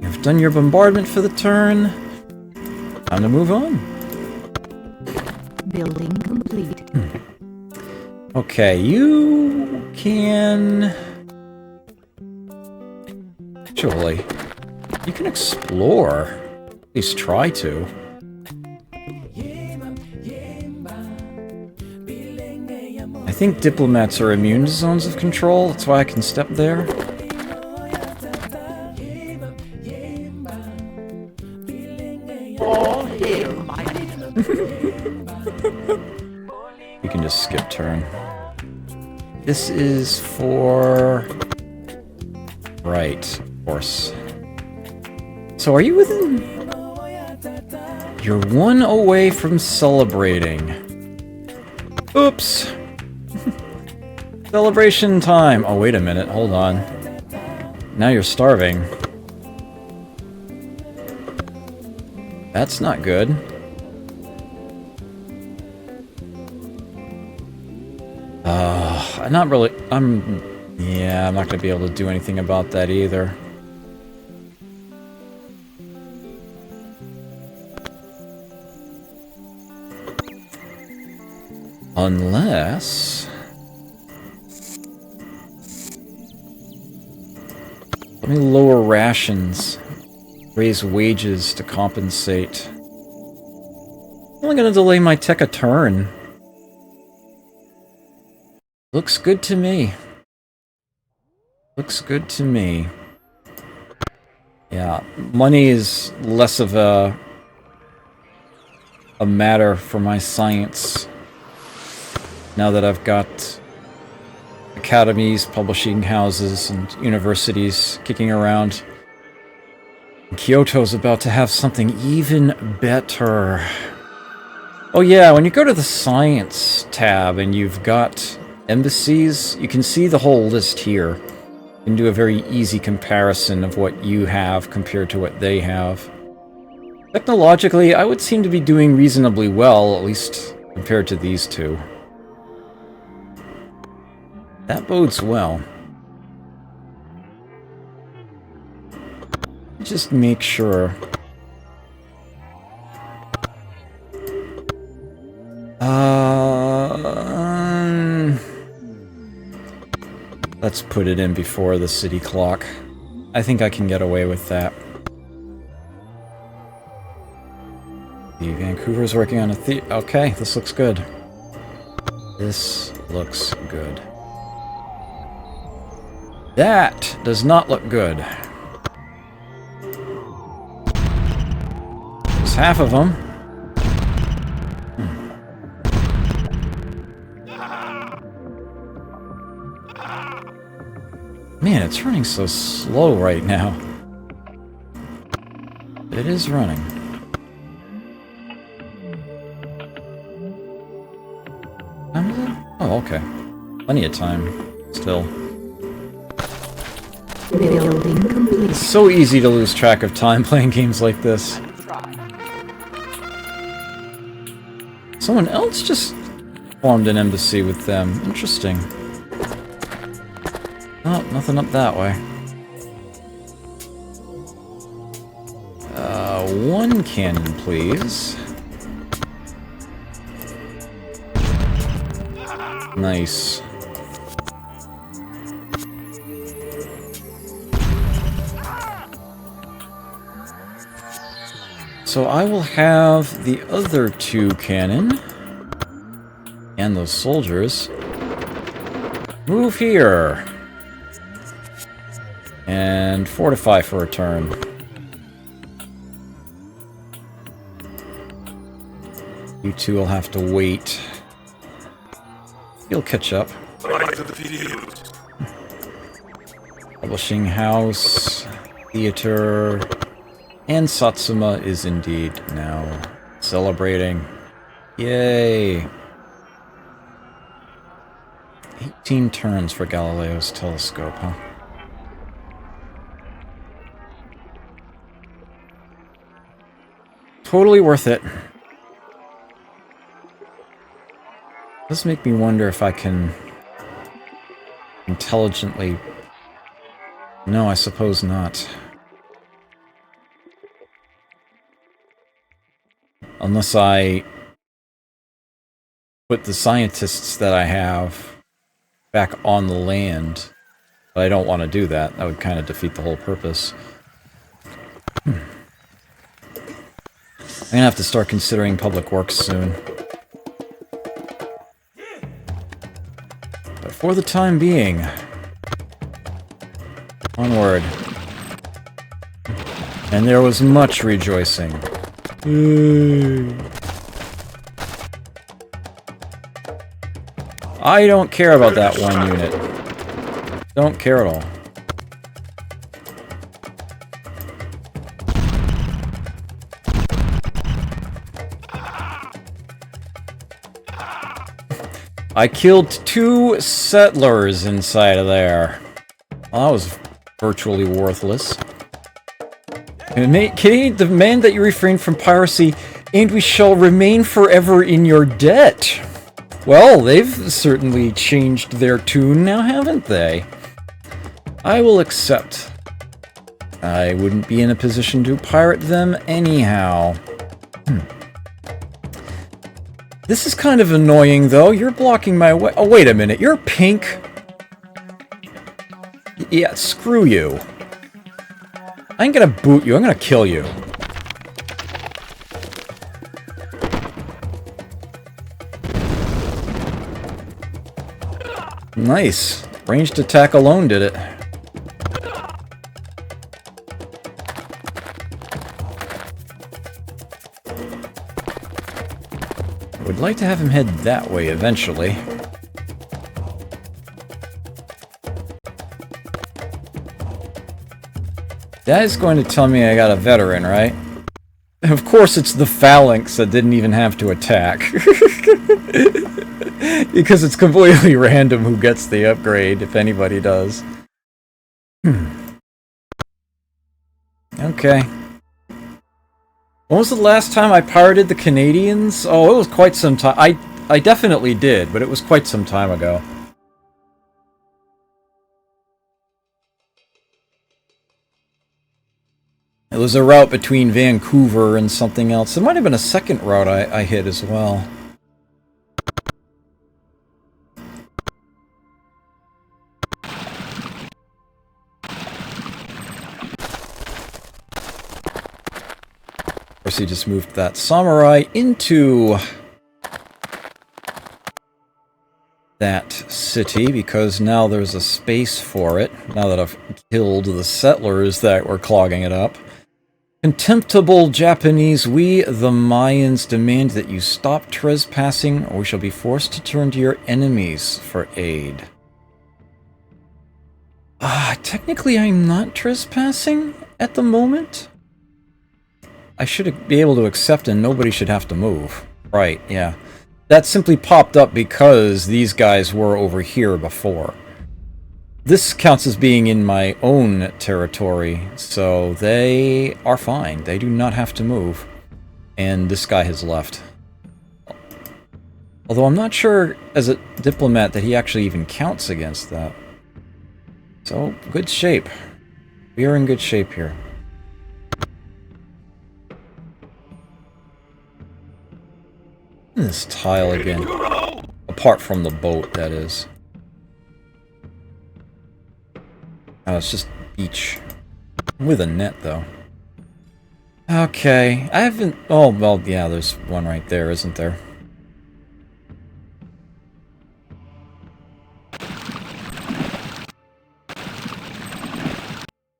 You've done your bombardment for the turn. Time to move on. Building complete. Okay, you can... Actually, you can explore. At least try to. I think diplomats are immune to zones of control. That's why I can step there. You can just skip turn. This is for... Right, of course. So are you within... You're one away from celebrating. Oops! Celebration time! Oh, wait a minute, hold on. Now you're starving. That's not good. I'm not really... Yeah, I'm not gonna be able to do anything about that either. Unless... Let me lower rations. Raise wages to compensate. I'm only gonna delay my tech a turn. Looks good to me. Looks good to me. Yeah, money is less of a matter for my science. Now that I've got academies, publishing houses, and universities kicking around. Kyoto's about to have something even better. Oh yeah, when you go to the science tab and you've got embassies, you can see the whole list here. You can do a very easy comparison of what you have compared to what they have. Technologically, I would seem to be doing reasonably well, at least compared to these two. That bodes well. Just make sure. Let's put it in before the city clock. I think I can get away with that. Vancouver's working on a okay, this looks good. This looks good. That does not look good. There's half of them. Man, it's running so slow right now. It is running. Time is it? Oh, okay. Plenty of time. Still. Building complete. It's so easy to lose track of time playing games like this. Someone else just formed an embassy with them. Interesting. Oh, nothing up that way. One cannon, please. Nice. So I will have the other two cannon and those soldiers move here and fortify for a turn. You two will have to wait. You'll catch up. Publishing house, theater, and Satsuma is indeed now celebrating. Yay! 18 turns for Galileo's telescope, huh? Totally worth it. Does make me wonder if I can intelligently... No, I suppose not. Unless I put the scientists that I have back on the land. But I don't want to do that. That would kind of defeat the whole purpose. I'm gonna have to start considering public works soon. But for the time being, onward. And there was much rejoicing. I don't care about that one unit. Don't care at all. I killed 2 settlers inside of there. Well, that was virtually worthless. Can demand that you refrain from piracy, and we shall remain forever in your debt. Well, they've certainly changed their tune now, haven't they? I will accept. I wouldn't be in a position to pirate them anyhow. This is kind of annoying, though. You're blocking my way. Oh, wait a minute. You're pink. Yeah, screw you. I ain't gonna boot you. I'm gonna kill you. Nice. Ranged attack alone did it. Would like to have him head that way eventually. That is going to tell me I got a veteran, right? Of course it's the phalanx that didn't even have to attack. Because it's completely random who gets the upgrade, if anybody does. Okay. When was the last time I pirated the Canadians? Oh, it was quite some time. I definitely did, but it was quite some time ago. It was a route between Vancouver and something else. There might have been a second route I hit as well. Of course, he just moved that samurai into that city because now there's a space for it. Now that I've killed the settlers that were clogging it up. Contemptible Japanese, we, the Mayans, demand that you stop trespassing, or we shall be forced to turn to your enemies for aid. Technically I'm not trespassing at the moment. I should be able to accept and nobody should have to move. Right, yeah. That simply popped up because these guys were over here before. This counts as being in my own territory, so they are fine. They do not have to move. And this guy has left. Although I'm not sure, as a diplomat, that he actually even counts against that. So, good shape. We are in good shape here. This tile again. Apart from the boat, that is. Oh, it's just beach. With a net, though. Okay, I haven't... Oh, well, yeah, there's one right there, isn't there?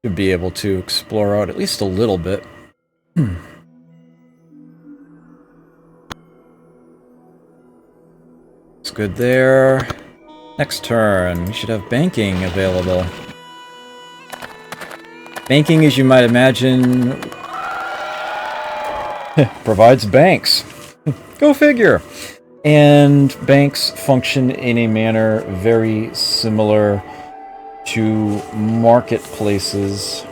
Should be able to explore out at least a little bit. It's good there. Next turn, we should have banking available. Banking, as you might imagine, provides banks. Go figure! And banks function in a manner very similar to marketplaces.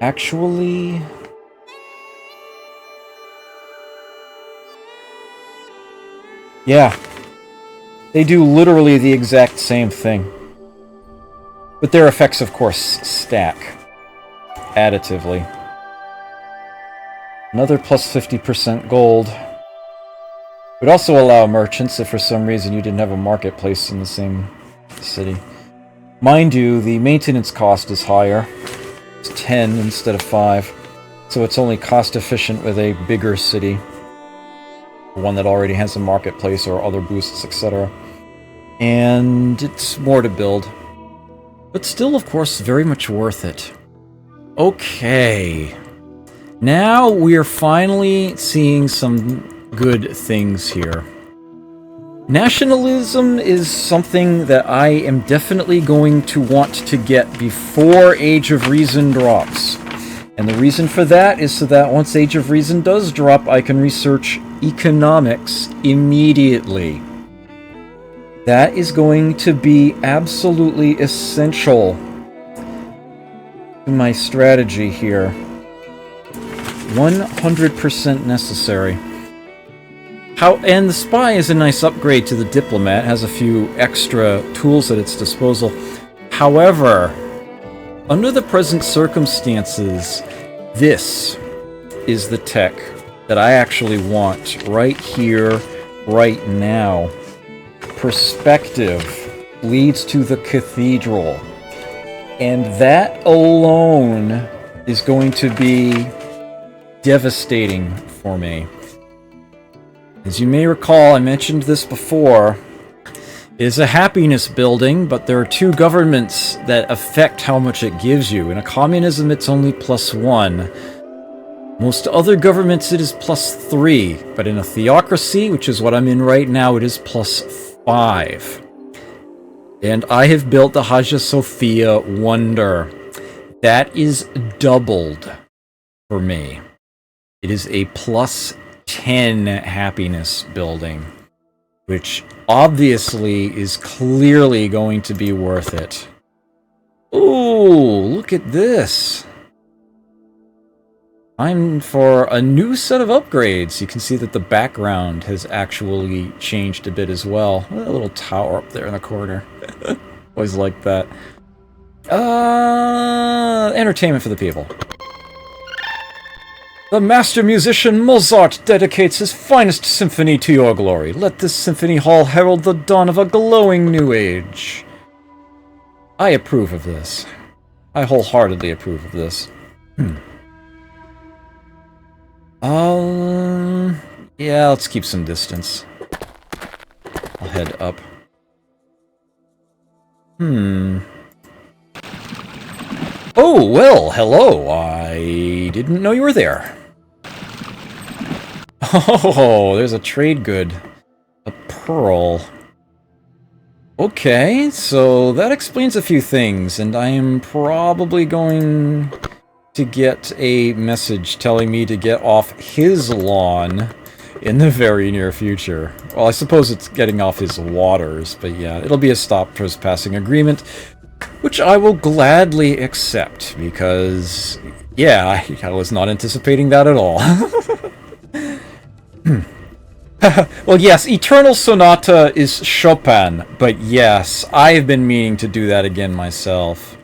Actually... yeah. They do literally the exact same thing. But their effects, of course, stack additively. Another plus 50% gold. Would also allow merchants if for some reason you didn't have a marketplace in the same city. Mind you, the maintenance cost is higher. It's 10 instead of 5. So it's only cost efficient with a bigger city. One that already has a marketplace or other boosts, etc. And it's more to build. But still, of course, very much worth it. Okay. Now we are finally seeing some good things here. Nationalism is something that I am definitely going to want to get before Age of Reason drops. And the reason for that is so that once Age of Reason does drop, I can research economics immediately. That is going to be absolutely essential to my strategy here. 100% necessary. And the spy is a nice upgrade to the diplomat, has a few extra tools at its disposal. However, under the present circumstances, this is the tech that I actually want right here, right now. Perspective leads to the cathedral. And that alone is going to be devastating for me. As you may recall, I mentioned this before, it is a happiness building, but there are two governments that affect how much it gives you. In a communism, it's only +1. Most other governments, it is +3. But in a theocracy, which is what I'm in right now, it is +5. And I have built the Hagia Sophia Wonder. That is doubled for me. It is a +10 happiness building, which obviously is clearly going to be worth it. Ooh, look at this. Time for a new set of upgrades. You can see that the background has actually changed a bit as well. A little tower up there in the corner. Always like that. Entertainment for the people. The master musician Mozart dedicates his finest symphony to your glory. Let this symphony hall herald the dawn of a glowing new age. I approve of this. I wholeheartedly approve of this. Yeah, let's keep some distance. I'll head up. Oh, well, hello. I didn't know you were there. Oh, there's a trade good. A pearl. Okay, so that explains a few things, and I am probably going to get a message telling me to get off his lawn in the very near future. Well, I suppose it's getting off his waters, but yeah, it'll be a stop trespassing agreement, which I will gladly accept, because, yeah, I was not anticipating that at all. Well, yes, Eternal Sonata is Chopin, but yes, I've been meaning to do that again myself.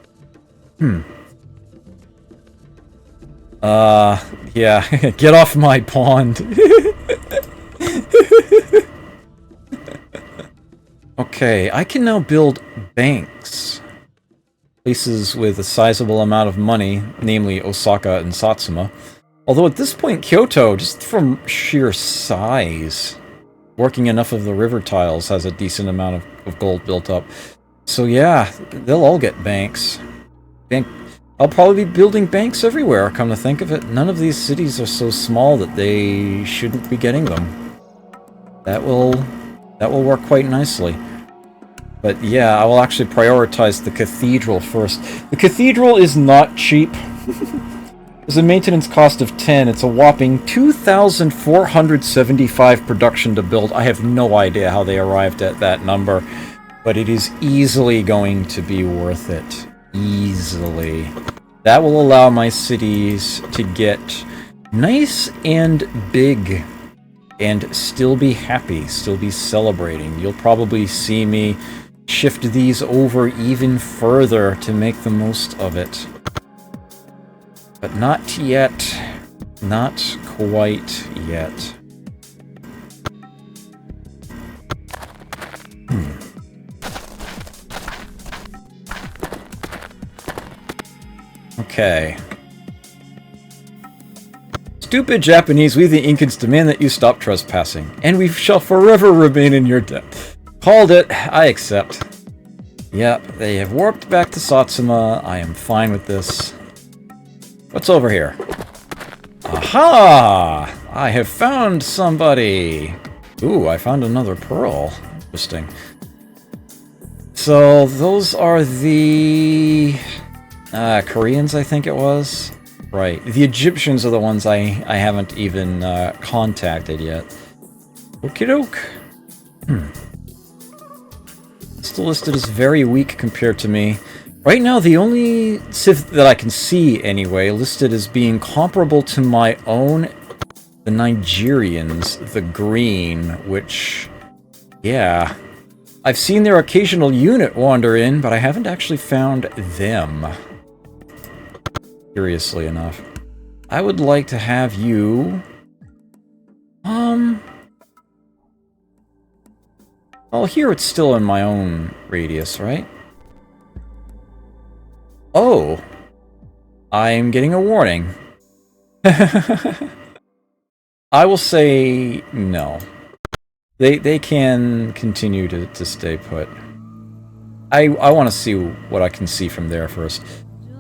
Yeah, get off my pond. Okay, I can now build banks. Places with a sizable amount of money, namely Osaka and Satsuma. Although at this point, Kyoto, just from sheer size, working enough of the river tiles has a decent amount of gold built up. So yeah, they'll all get banks. I'll probably be building banks everywhere, come to think of it. None of these cities are so small that they shouldn't be getting them. That will work quite nicely. But yeah, I will actually prioritize the cathedral first. The cathedral is not cheap. There's a maintenance cost of 10. It's a whopping 2,475 production to build. I have no idea how they arrived at that number, but it is easily going to be worth it. Easily. That will allow my cities to get nice and big and still be happy, still be celebrating. You'll probably see me shift these over even further to make the most of it. But not yet. Not quite yet. Okay. Stupid Japanese, we the Incans demand that you stop trespassing, and we shall forever remain in your debt. Called it. I accept. Yep, they have warped back to Satsuma. I am fine with this. What's over here? Aha! I have found somebody! Ooh, I found another pearl. Interesting. So, those are the... Koreans, I think it was? Right. The Egyptians are the ones I haven't even contacted yet. Okie doke. Still listed as very weak compared to me. Right now, the only civ that I can see, anyway, listed as being comparable to my own, the Nigerians, the Green, which, yeah. I've seen their occasional unit wander in, but I haven't actually found them. Curiously enough. I would like to have you... Well, here it's still in my own radius, right? Oh! I'm getting a warning. I will say no. They can continue to stay put. I want to see what I can see from there first.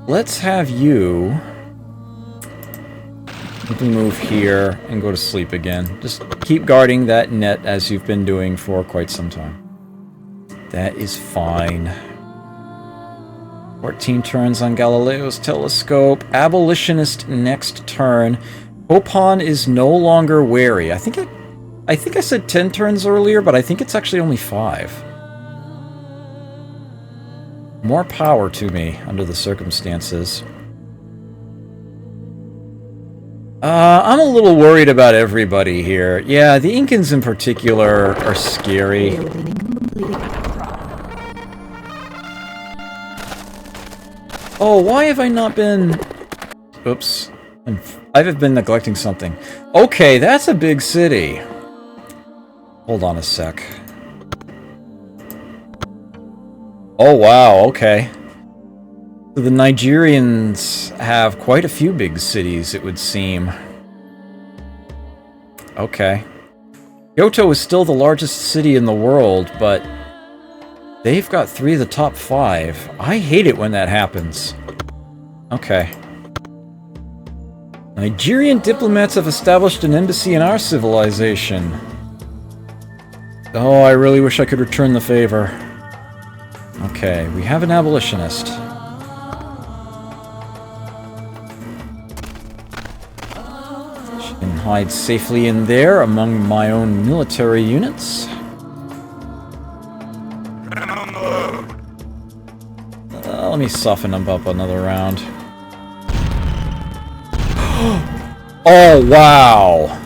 Let's have you simply move here and go to sleep again. Just keep guarding that net as you've been doing for quite some time. That is fine. 14 turns on Galileo's telescope. Abolitionist next turn. Hopon is no longer wary. I think I said 10 turns earlier, but I think it's actually only 5. More power to me under the circumstances. I'm a little worried about everybody here. Yeah, the Incans in particular are scary. Building complete. Oh, why have I not been... Oops. I've been neglecting something. Okay, that's a big city. Hold on a sec. Oh, wow, okay. So the Nigerians have quite a few big cities, it would seem. Okay. Kyoto is still the largest city in the world, but they've got 3 of the top 5. I hate it when that happens. Okay. Nigerian diplomats have established an embassy in our civilization. Oh, I really wish I could return the favor. Okay, we have an abolitionist. She can hide safely in there among my own military units. Let me soften them up another round. Oh, wow!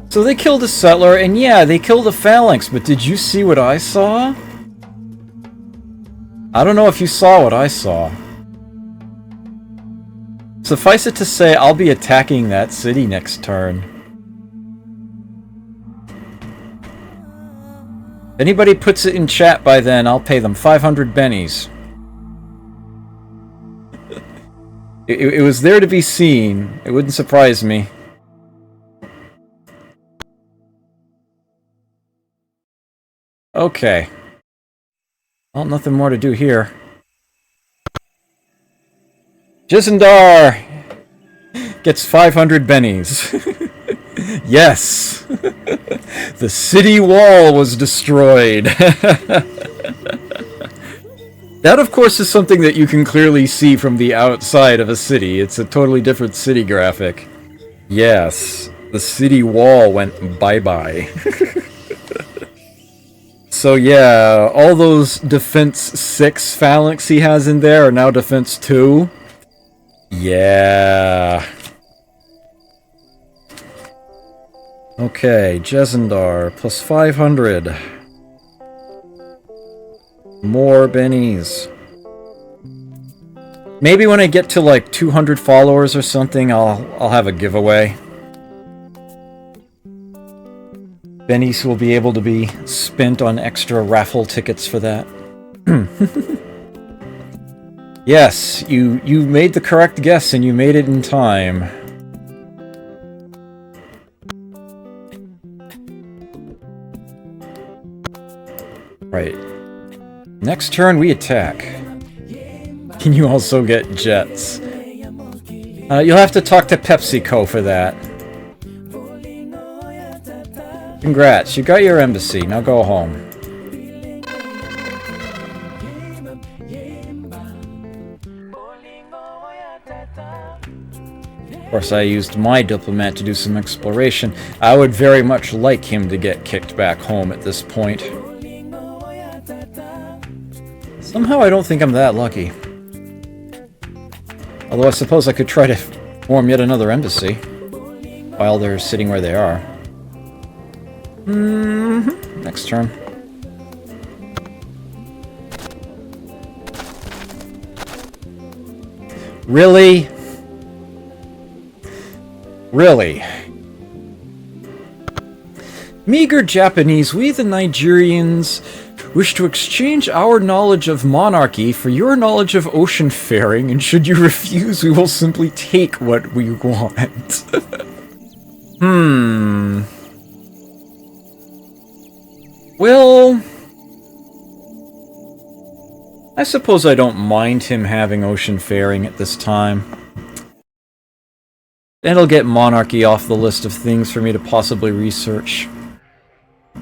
So they killed a settler, and yeah, they killed a phalanx, but did you see what I saw? I don't know if you saw what I saw. Suffice it to say, I'll be attacking that city next turn. If anybody puts it in chat by then, I'll pay them 500 bennies. It was there to be seen. It wouldn't surprise me. Okay. Well, nothing more to do here. Jizendar gets 500 bennies. Yes! The city wall was destroyed. That, of course, is something that you can clearly see from the outside of a city. It's a totally different city graphic. Yes, the city wall went bye-bye. So yeah, all those Defense 6 phalanx he has in there are now Defense 2. Yeah. Okay, Jezendar, plus 500. More bennies. Maybe when I get to like 200 followers or something, I'll have a giveaway. Bennies will be able to be spent on extra raffle tickets for that. Yes, you made the correct guess and you made it in time. Right. Next turn we attack. Can you also get jets? You'll have to talk to PepsiCo for that. Congrats, you got your embassy. Now go home. Of course, I used my diplomat to do some exploration. I would very much like him to get kicked back home at this point. Somehow I don't think I'm that lucky. Although I suppose I could try to form yet another embassy while they're sitting where they are. Next turn. Really? Really? Meager Japanese, we the Nigerians wish to exchange our knowledge of monarchy for your knowledge of ocean faring, and should you refuse, we will simply take what we want. Well, I suppose I don't mind him having ocean faring at this time. It'll get monarchy off the list of things for me to possibly research.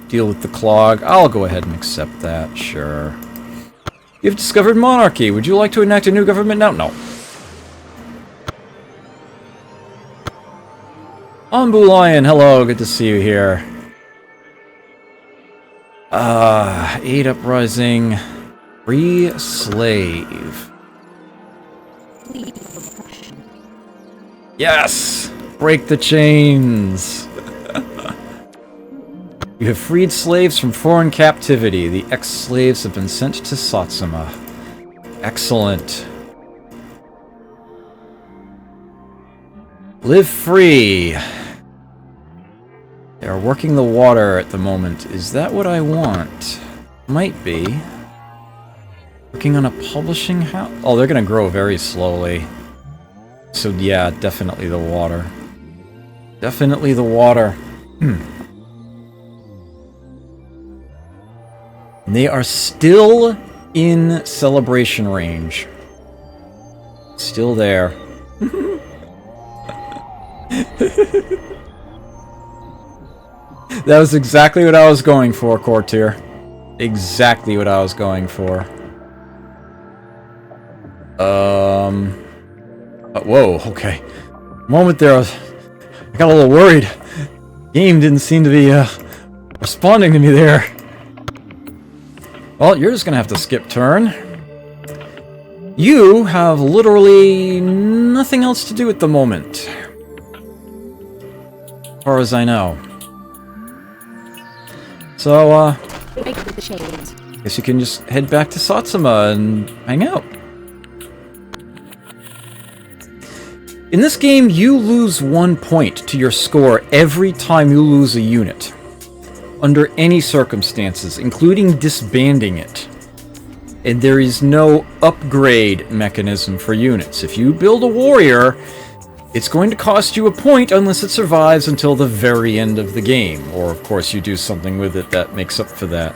Deal with the clog. I'll go ahead and accept that, sure. You've discovered monarchy. Would you like to enact a new government now? No. Ambu Lion, hello, good to see you here. 8 uprising. Free slave. Yes! Break the chains! You have freed slaves from foreign captivity. The ex-slaves have been sent to Satsuma. Excellent. Live free. They are working the water at the moment. Is that what I want? Might be. Working on a publishing house? Oh, they're gonna grow very slowly. So yeah, definitely the water. Definitely the water. They are still in celebration range. Still there. That was exactly what I was going for, Courtier. Exactly what I was going for. Whoa, okay. Moment there, I got a little worried. Game didn't seem to be, responding to me there. Well, you're just gonna have to skip turn. You have literally nothing else to do at the moment. As far as I know. So, guess you can just head back to Satsuma and hang out. In this game, you lose 1 point to your score every time you lose a unit. Under any circumstances, including disbanding it. And there is no upgrade mechanism for units. If you build a warrior, it's going to cost you a point unless it survives until the very end of the game. Or, of course, you do something with it that makes up for that.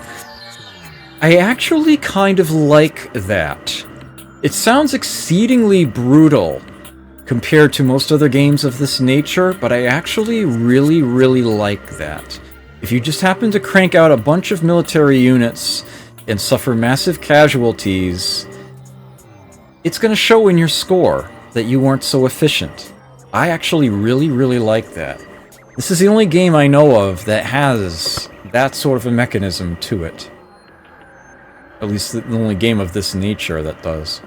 I actually kind of like that. It sounds exceedingly brutal compared to most other games of this nature, but I actually really, really like that. If you just happen to crank out a bunch of military units and suffer massive casualties, it's going to show in your score that you weren't so efficient. I actually really, really like that. This is the only game I know of that has that sort of a mechanism to it. At least the only game of this nature that does.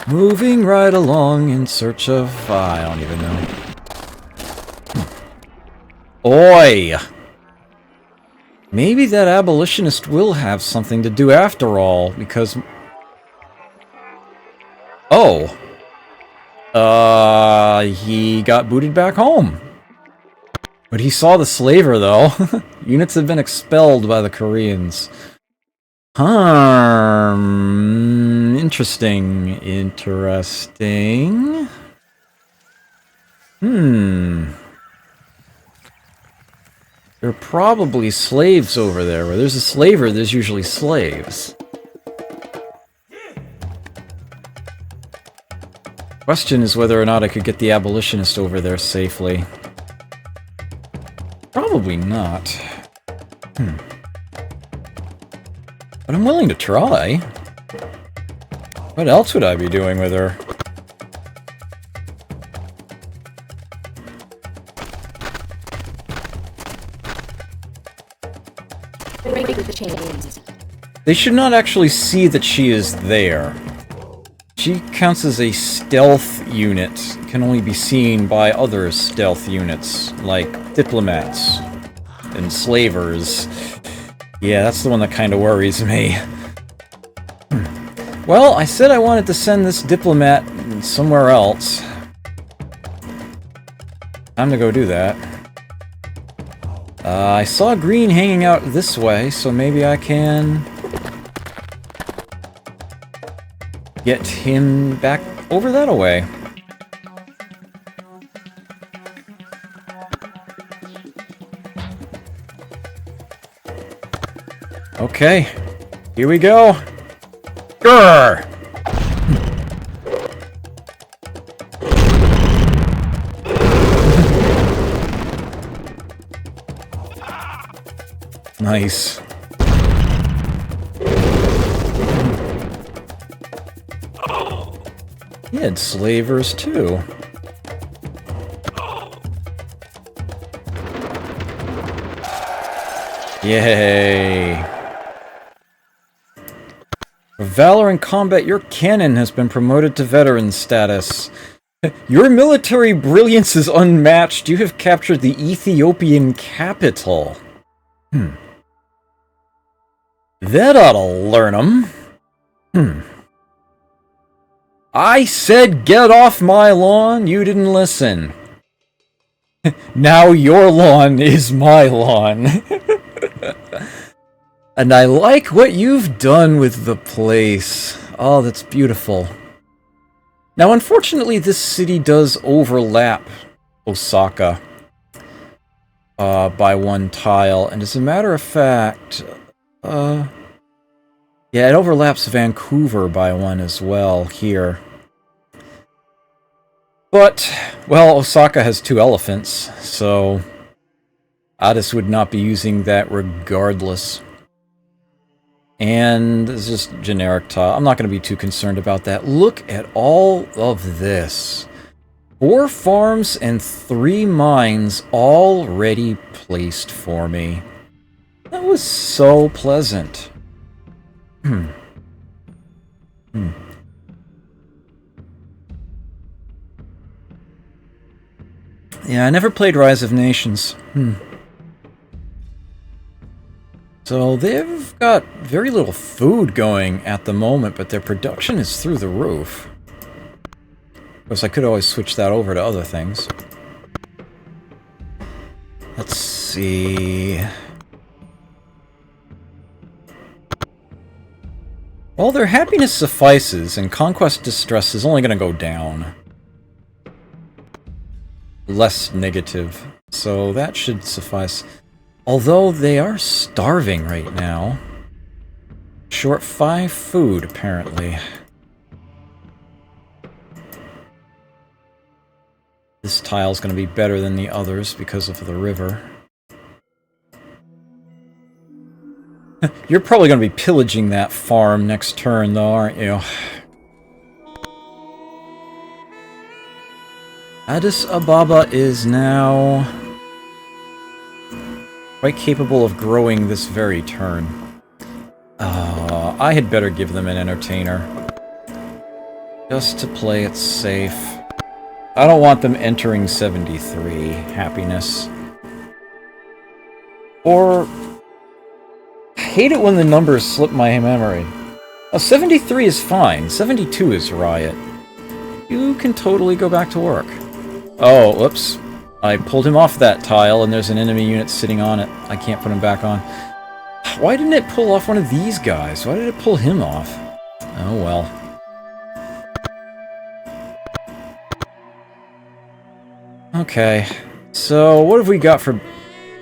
Moving right along in search of... I don't even know. Oi! Maybe that abolitionist will have something to do after all, because... Oh! He got booted back home. But he saw the slaver, though. Units have been expelled by the Koreans. Interesting. Interesting. There are probably slaves over there. Where there's a slaver, there's usually slaves. Question is whether or not I could get the abolitionist over there safely. Probably not. But I'm willing to try. What else would I be doing with her? They should not actually see that she is there. She counts as a stealth unit, can only be seen by other stealth units, like diplomats and slavers. Yeah, that's the one that kind of worries me. Well, I said I wanted to send this diplomat somewhere else. Time to go do that. I saw green hanging out this way, so maybe I can... get him back over that way. Okay, here we go. Grr! Nice. He had slavers too. Yay! For valor in combat, your cannon has been promoted to veteran status. Your military brilliance is unmatched. You have captured the Ethiopian capital. That ought to learn 'em. I said get off my lawn, you didn't listen. Now your lawn is my lawn. And I like what you've done with the place. Oh, that's beautiful. Now, unfortunately, this city does overlap Osaka by one tile. And as a matter of fact, yeah, it overlaps Vancouver by one as well, here. But, well, Osaka has 2 elephants, so Addis would not be using that regardless. And it's just generic tile. I'm not going to be too concerned about that. Look at all of this. 4 farms and 3 mines already placed for me. That was so pleasant. Yeah, I never played Rise of Nations. So they've got very little food going at the moment, but their production is through the roof. Of course, I could always switch that over to other things. Let's see... Well, their happiness suffices, and conquest distress is only going to go down. Less negative, so that should suffice. Although they are starving right now. Short 5 food, apparently. This tile's going to be better than the others because of the river. You're probably going to be pillaging that farm next turn, though, aren't you? Addis Ababa is now quite capable of growing this very turn. I had better give them an entertainer. Just to play it safe. I don't want them entering 73 happiness. Or... I hate it when the numbers slip my memory. Oh, 73 is fine. 72 is riot. You can totally go back to work. Oh, whoops. I pulled him off that tile and there's an enemy unit sitting on it. I can't put him back on. Why didn't it pull off one of these guys? Why did it pull him off? Oh well. Okay. So, what have we got for...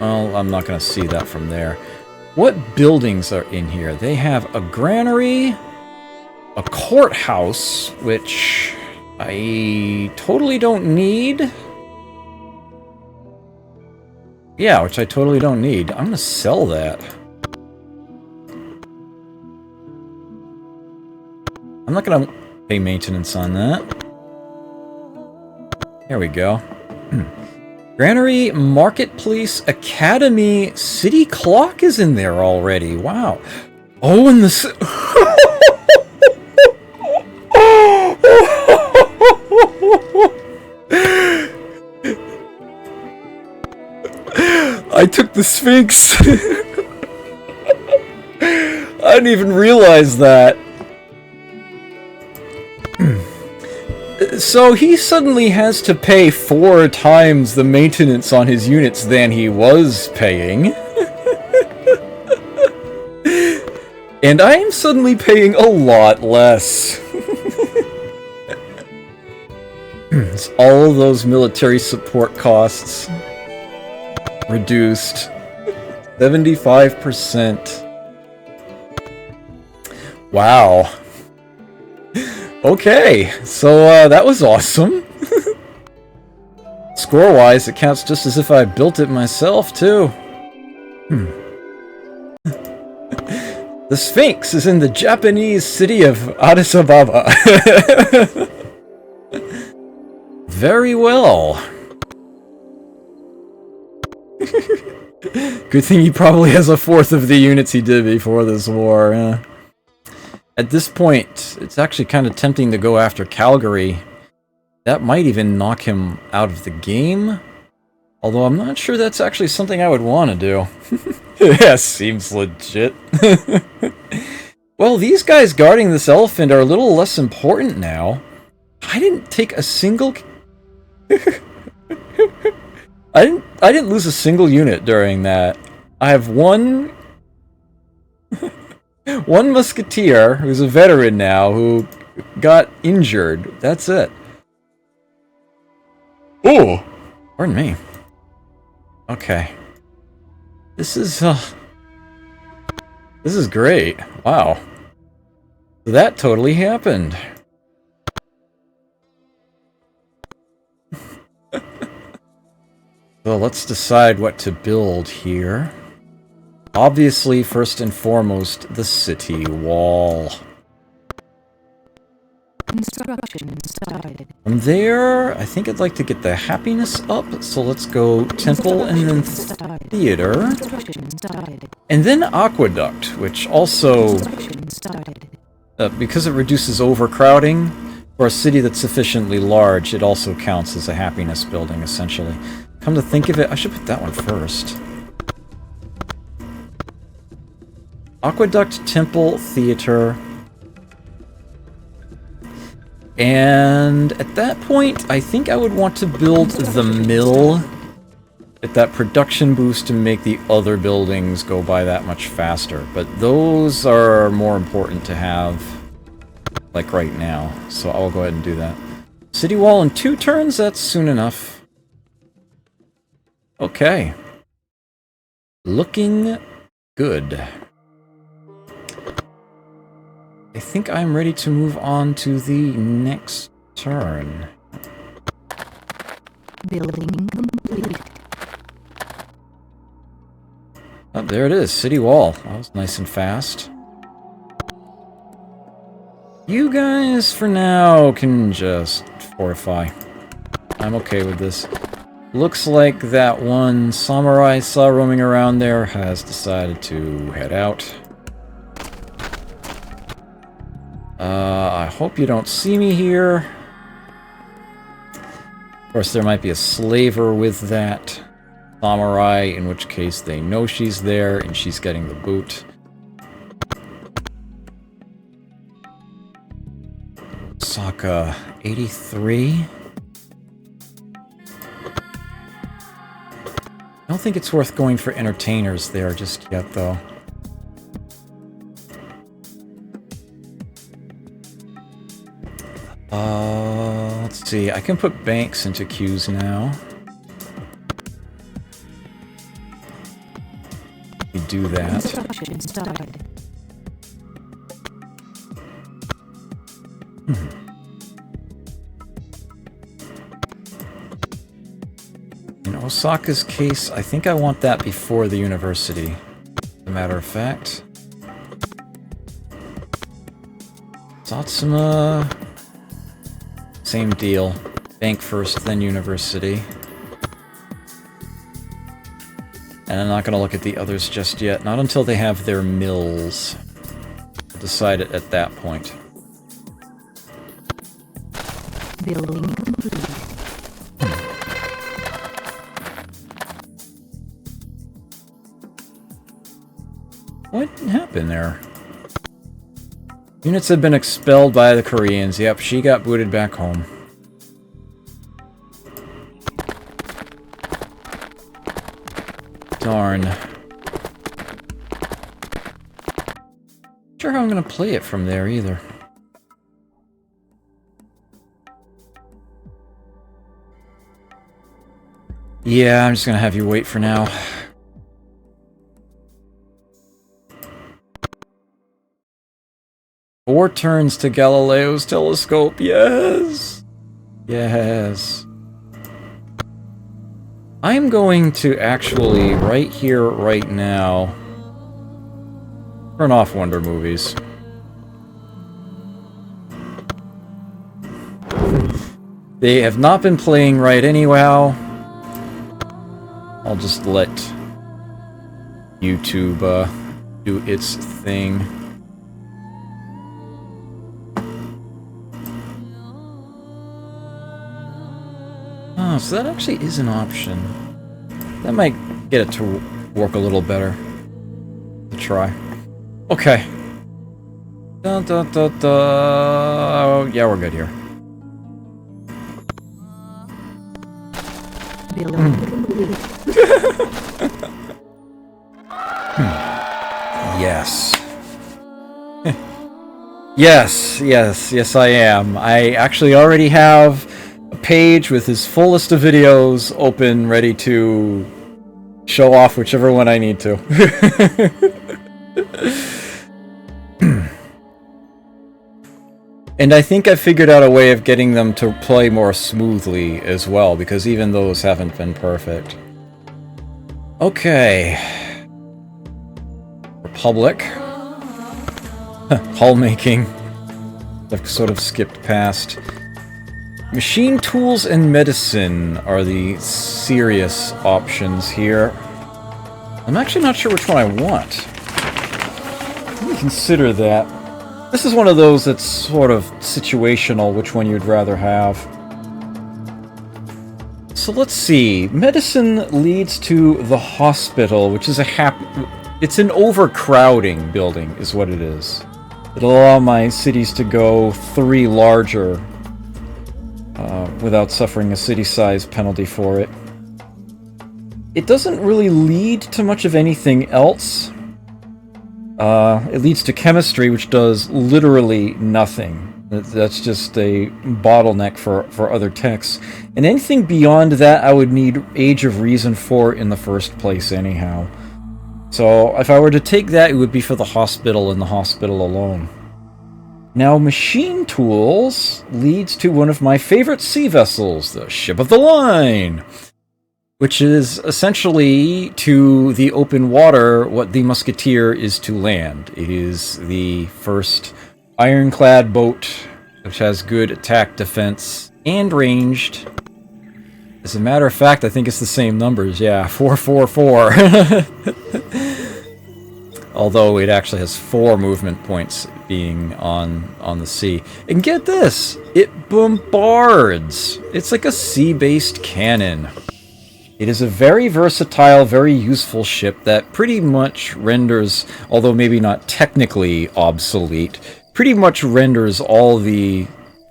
Well, I'm not going to see that from there. What buildings are in here? They have a granary, a courthouse, which I totally don't need. Yeah, which I totally don't need. I'm gonna sell that. I'm not gonna pay maintenance on that. There we go. Granary, Marketplace, Academy, City Clock is in there already. Wow. Oh, and the... I took the Sphinx. I didn't even realize that. So he suddenly has to pay 4 times the maintenance on his units than he was paying. And I am suddenly paying a lot less. It's all of those military support costs reduced 75%. Wow. Okay, so that was awesome. Score-wise, it counts just as if I built it myself, too. The Sphinx is in the Japanese city of Addis Ababa. Very well. Good thing he probably has 1/4 of the units he did before this war. At this point, it's actually kind of tempting to go after Calgary. That might even knock him out of the game. Although I'm not sure that's actually something I would want to do. Yeah, seems legit. Well, these guys guarding this elephant are a little less important now. I didn't take a single... I didn't lose a single unit during that. I have one musketeer who's a veteran now who got injured. That's it. Oh, pardon me. Okay. This is great. Wow. That totally happened. So let's decide what to build here. Obviously, first and foremost, the city wall. Construction started. From there, I think I'd like to get the happiness up, so let's go temple and then theater. Construction started. And then aqueduct, which also, Construction started. because it reduces overcrowding, for a city that's sufficiently large, it also counts as a happiness building, essentially. Come to think of it, I should put that one first. Aqueduct, temple, theater. And at that point, I think I would want to build the mill. Get that production boost to make the other buildings go by that much faster. But those are more important to have, like right now. So I'll go ahead and do that. City wall in 2 turns, that's soon enough. Okay. Looking good. I think I'm ready to move on to the next turn. Building complete. Oh, there it is, city wall. That was nice and fast. You guys, for now, can just fortify. I'm okay with this. Looks like that one samurai I saw roaming around there has decided to head out. I hope you don't see me here. Of course, there might be a slaver with that samurai, in which case they know she's there and she's getting the boot. Osaka, 83. I don't think it's worth going for entertainers there just yet, though. Let's see. I can put banks into queues now. We do that. Construction started. In Osaka's case, I think I want that before the university, as a matter of fact. Satsuma... Same deal. Bank first, then university. And I'm not going to look at the others just yet. Not until they have their mills. I'll decide it at that point. Building complete. What happened there? Units have been expelled by the Koreans. Yep, she got booted back home. Darn. Not sure how I'm gonna play it from there either. Yeah, I'm just gonna have you wait for now. Four turns to Galileo's telescope, yes! Yes. I'm going to actually, right here, right now, turn off Wonder Movies. They have not been playing right anyhow. I'll just let YouTube do its thing. Oh, so that actually is an option. That might get it to work a little better. To try. Okay. Dun, dun, dun, dun. Oh, yeah, we're good here. Building complete. Yes. Yes, I am. I actually already have a page with his full list of videos open, ready to show off whichever one I need to. And I think I figured out a way of getting them to play more smoothly as well, because even those haven't been perfect. Okay. Republic. Hull making. I've sort of skipped past. Machine tools and medicine are the serious options here. I'm actually not sure which one I want. Let me consider that. This is one of those that's sort of situational, which one you'd rather have. So let's see. Medicine leads to the hospital, which is it's an overcrowding building, is what it is. It'll allow my cities to go 3 larger without suffering a city size penalty for it. It doesn't really lead to much of anything else. It leads to chemistry, which does literally nothing. That's just a bottleneck for other techs. And anything beyond that, I would need Age of Reason for in the first place anyhow. So if I were to take that, it would be for the hospital and the hospital alone. Now, machine tools leads to one of my favorite sea vessels, the Ship of the Line, which is essentially to the open water what the Musketeer is to land. It is the first ironclad boat, which has good attack, defense, and ranged. As a matter of fact, I think it's the same numbers. Yeah, 444. Although it actually has 4 movement points being on the sea. And get this! It bombards! It's like a sea-based cannon. It is a very versatile, very useful ship that pretty much renders, although maybe not technically obsolete, pretty much renders all the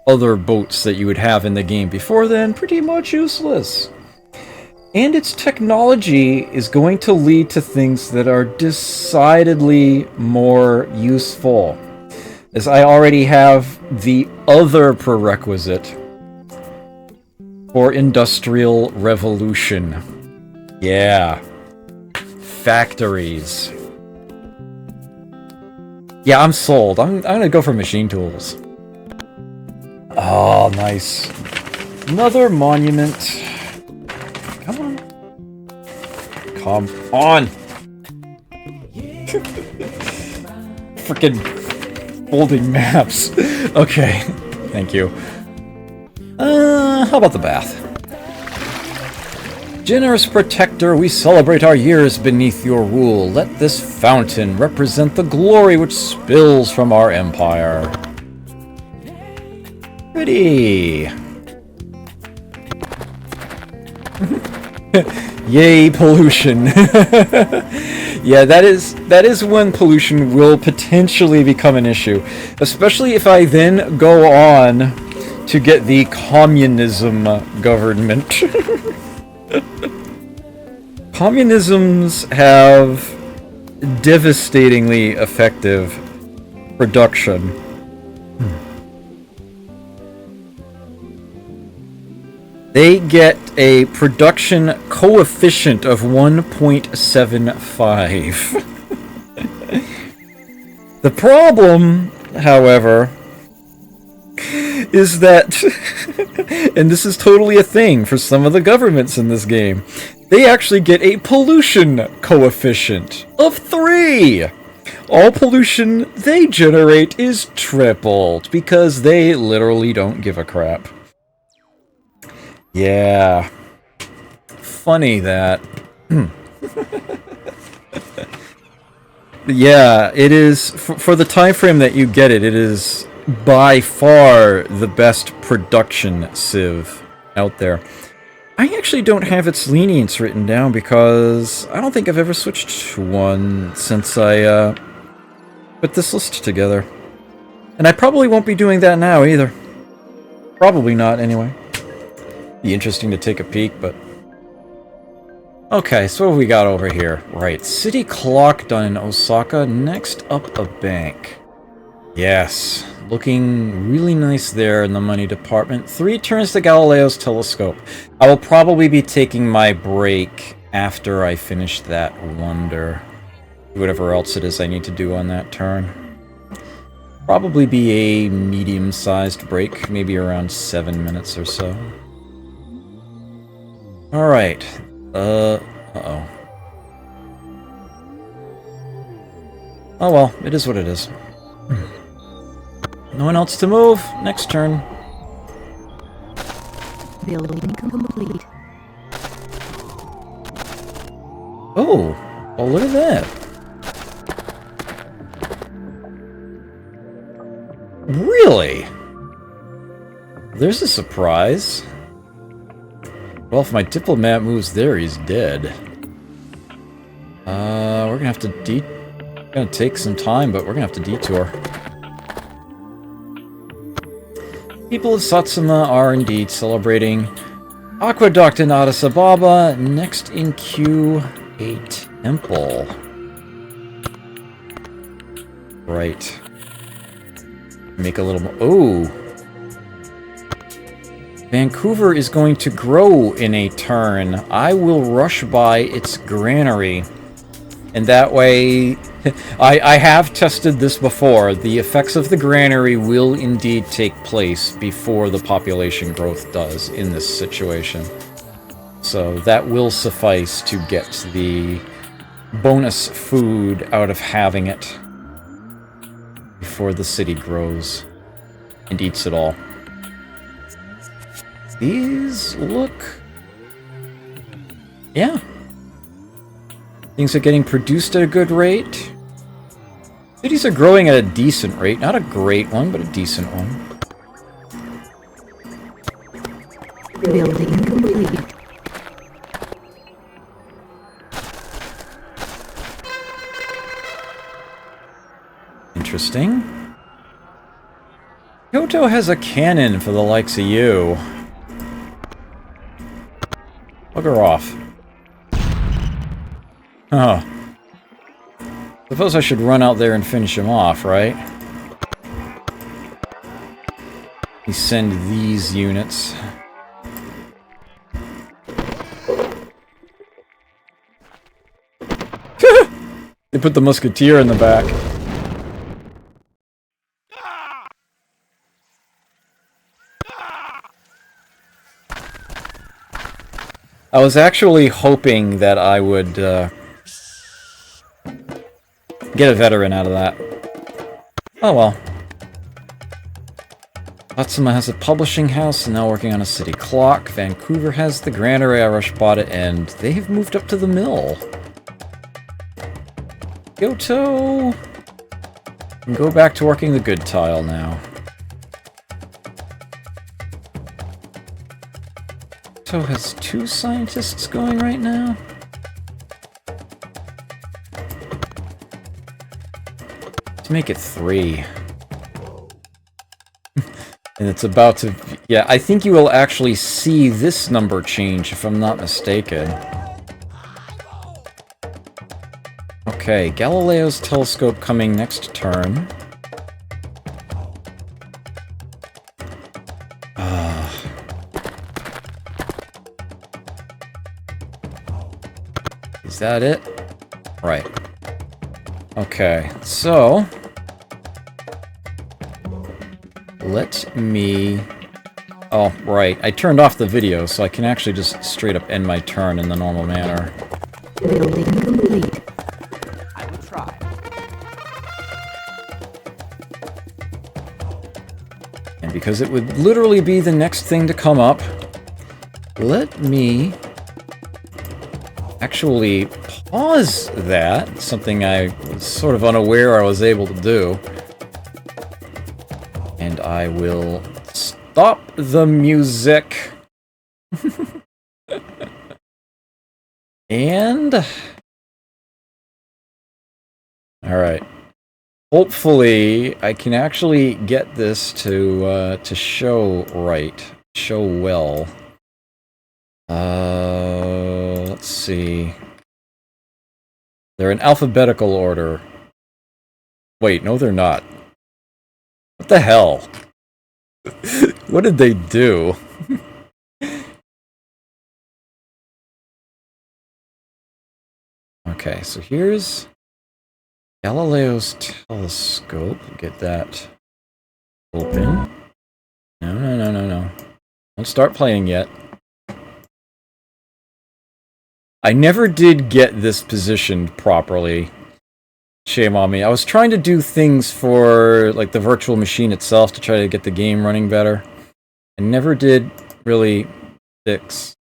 other boats that you would have in the game before then pretty much useless. And its technology is going to lead to things that are decidedly more useful, as I already have the other prerequisite for Industrial Revolution. Yeah. Factories. Yeah, I'm sold. I'm gonna go for machine tools. Oh, nice. Another monument. Come on. Come on! Frickin' folding maps. Okay. Thank you. How about the bath? Generous protector, we celebrate our years beneath your rule. Let this fountain represent the glory which spills from our empire. Pretty. Yay, pollution. Yeah, that is when pollution will potentially become an issue. Especially if I then go on to get the communism government. Communisms have devastatingly effective production. They get a production coefficient of 1.75. The problem, however, is that, and this is totally a thing for some of the governments in this game, they actually get a pollution coefficient of 3. All pollution they generate is tripled because they literally don't give a crap. Yeah. Funny that. Yeah, it is, for the time frame that you get it, it is by far the best production civ out there. I actually don't have its lenience written down because I don't think I've ever switched to one since I put this list together. And I probably won't be doing that now either. Probably not, anyway. Be interesting to take a peek, but... Okay, so what have we got over here? Right, city clock done in Osaka. Next up, a bank. Yes, looking really nice there in the money department. 3 turns to Galileo's telescope. I will probably be taking my break after I finish that wonder. Whatever else it is I need to do on that turn. Probably be a medium-sized break, maybe around 7 minutes or so. Alright. Uh-oh. Oh well, it is what it is. No one else to move. Next turn. Building complete. Oh, well, look at that. Really? There's a surprise. Well, if my diplomat moves there, he's dead. We're gonna have to gonna take some time, but we're gonna have to detour. People of Satsuma are indeed celebrating Aqueduct in Addis Ababa. Next in queue, a temple. Right. Make a little more. Oh! Vancouver is going to grow in a turn. I will rush by its granary. And that way, I have tested this before. The effects of the granary will indeed take place before the population growth does in this situation. So that will suffice to get the bonus food out of having it before the city grows and eats it all. These look... yeah. Things are getting produced at a good rate. Cities are growing at a decent rate. Not a great one, but a decent one. Building complete. Interesting. Kyoto has a cannon for the likes of you. Bugger off. Huh. Suppose I should run out there and finish him off, right? We send these units. They put the musketeer in the back. I was actually hoping that I would get a veteran out of that. Oh well. Satsuma has a publishing house and now working on a city clock. Vancouver has the granary. I rush bought it and they've moved up to the mill. Kyoto can go back to working the good tile now. Kyoto has 2 scientists going right now. To make it 3. And it's about to... yeah, I think you will actually see this number change, if I'm not mistaken. Okay, Galileo's telescope coming next turn. Is that it? Right. Okay, so... let me... oh, right. I turned off the video, so I can actually just straight up end my turn in the normal manner. Building complete. I will try. And because it would literally be the next thing to come up, let me actually pause that. Something I was sort of unaware I was able to do. And I will stop the music. And... alright. Hopefully, I can actually get this to show right. Show well. Let's see. They're in alphabetical order. Wait, no they're not. What the hell? What did they do? Okay, so here's Galileo's telescope. Get that open. No. Don't start playing yet. I never did get this positioned properly. Shame on me. I was trying to do things for like the virtual machine itself to try to get the game running better. I never did really fix.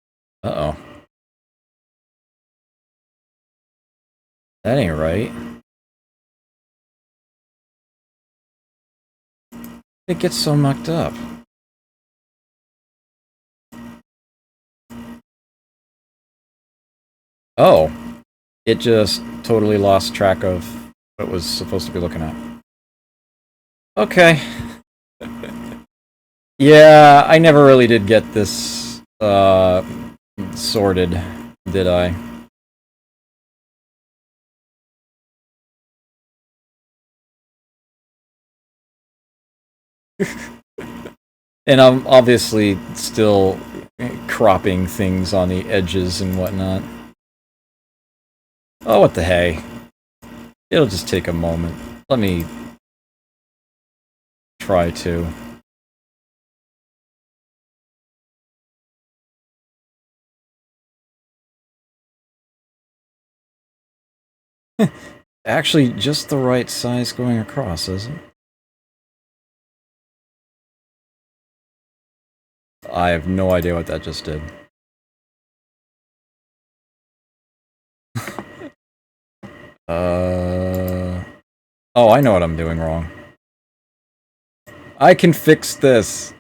Uh-oh. That ain't right. It gets so mucked up. Oh. It just totally lost track of what it was supposed to be looking at. Okay. Yeah, I never really did get this sorted, did I? And I'm obviously still cropping things on the edges and whatnot. Oh, what the hey. It'll just take a moment. Let me try to. Actually, just the right size going across, isn't it? I have no idea what that just did. Oh, I know what I'm doing wrong. I can fix this.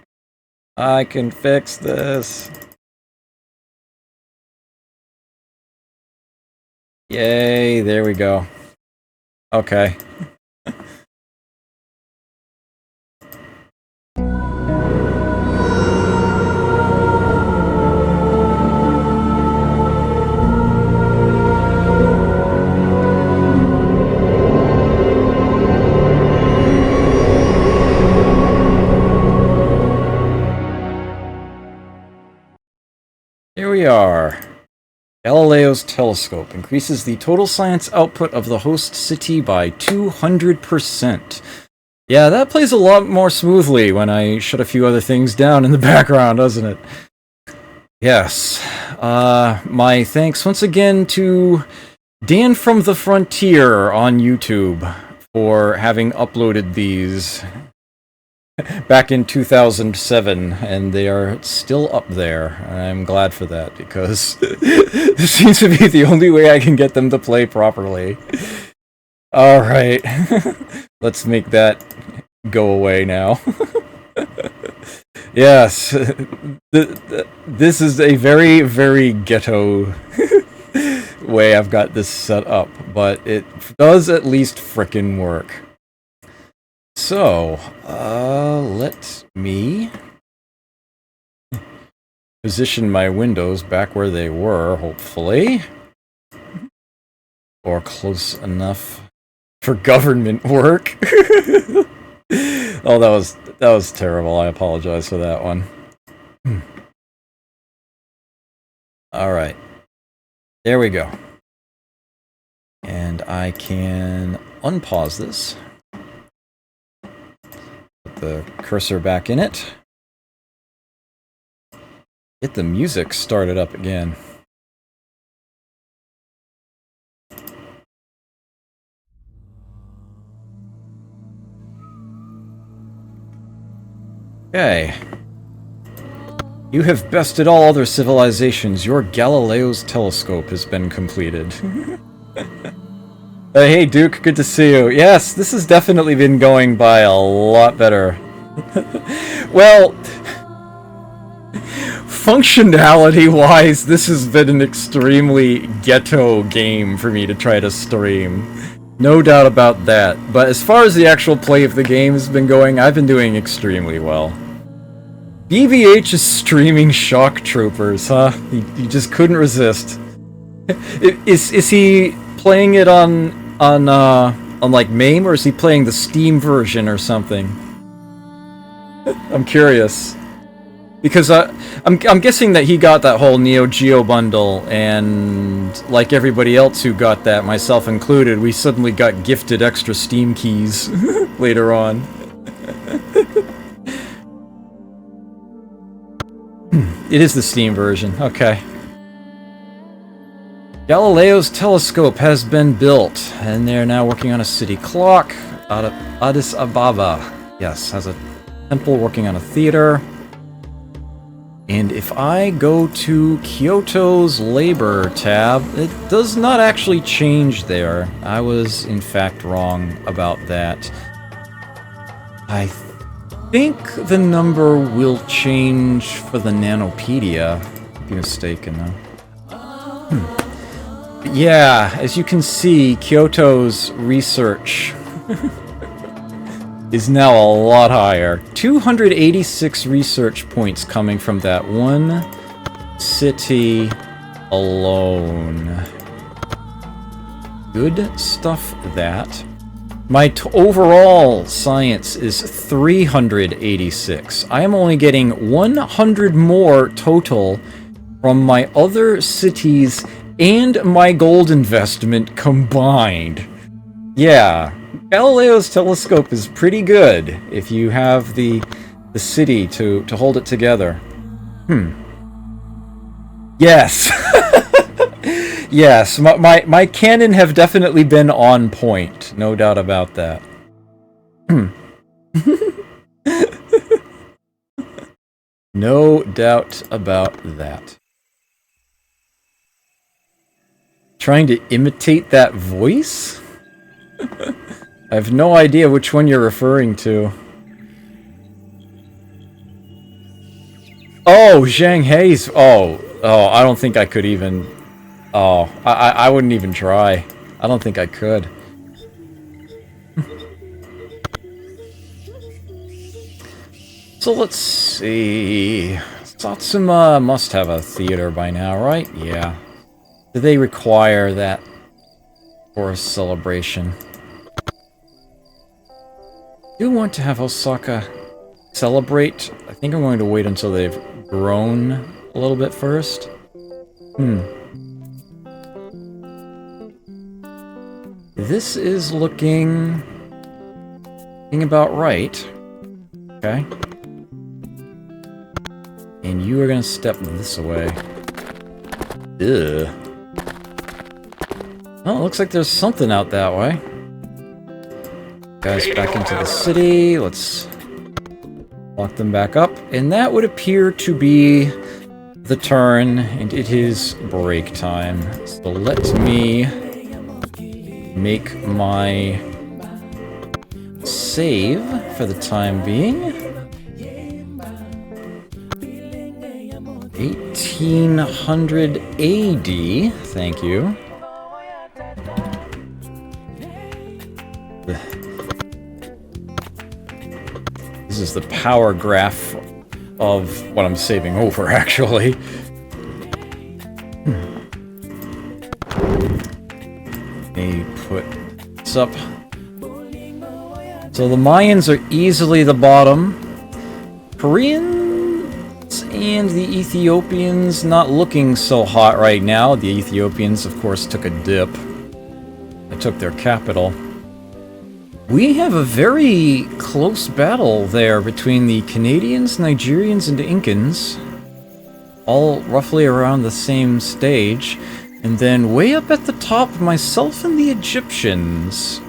I can fix this. Yay, there we go. Okay. Here we are. Galileo's telescope increases the total science output of the host city by 200%. Yeah, that plays a lot more smoothly when I shut a few other things down in the background, doesn't it? Yes. My thanks once again to Dan from the Frontier on YouTube for having uploaded these back in 2007, and they are still up there. I'm glad for that, because this seems to be the only way I can get them to play properly. Alright, let's make that go away now. Yes, this is a very, very ghetto way I've got this set up, but it does at least frickin' work. So, let me position my windows back where they were, hopefully. Or close enough for government work. Oh, that was terrible. I apologize for that one. Alright. There we go. And I can unpause this. Put the cursor back in it. Get the music started up again. Okay. You have bested all other civilizations. Your Galileo's telescope has been completed. Hey Duke, good to see you. Yes, this has definitely been going by a lot better. Well, functionality-wise, this has been an extremely ghetto game for me to try to stream. No doubt about that. But as far as the actual play of the game has been going, I've been doing extremely well. BBH is streaming Shock Troopers, huh? He just couldn't resist. Is he playing it on like MAME, or is he playing the Steam version or something? I'm curious. Because I'm guessing that he got that whole Neo Geo bundle, and like everybody else who got that, myself included, we suddenly got gifted extra Steam keys later on. It is the Steam version, okay. Galileo's telescope has been built, and they're now working on a city clock out of Addis Ababa. Yes, has a temple working on a theater. And if I go to Kyoto's labor tab, it does not actually change there. I was, in fact, wrong about that. I think the number will change for the Nanopedia. I'd be mistaken, though. Yeah, as you can see, Kyoto's research is now a lot higher. 286 research points coming from that one city alone. Good stuff, that. My overall science is 386. I am only getting 100 more total from my other cities and my gold investment combined. Yeah, Galileo's telescope is pretty good if you have the city to hold it together. Yes. Yes, my cannon have definitely been on point. No doubt about that. No doubt about that. Trying to imitate that voice? I have no idea which one you're referring to. Oh, Zhang Hei's. Oh, I don't think I could even. Oh, I wouldn't even try. I don't think I could. So let's see. Satsuma must have a theater by now, right? Yeah. Do they require that for a celebration? I do want to have Osaka celebrate. I think I'm going to wait until they've grown a little bit first. This is looking about right. Okay. And you are going to step this away. Ugh. Well, it looks like there's something out that way. Guys, back into the city. Let's lock them back up. And that would appear to be the turn, and it is break time. So let me make my save for the time being. 1800 AD, thank you. This is the power graph of what I'm saving over, actually. Let me put this up. So the Mayans are easily the bottom. Koreans and the Ethiopians not looking so hot right now. The Ethiopians, of course, took a dip. They took their capital. We have a very close battle there between the Canadians, Nigerians, and Incans. All roughly around the same stage. And then way up at the top, myself and the Egyptians.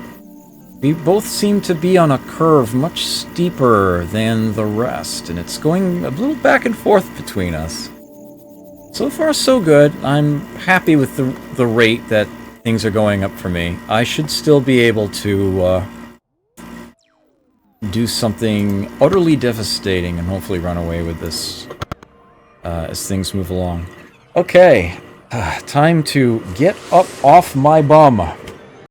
We both seem to be on a curve much steeper than the rest, and it's going a little back and forth between us. So far, so good. I'm happy with the rate that things are going up for me. I should still be able to do something utterly devastating and hopefully run away with this as things move along. Okay, time to get up off my bum.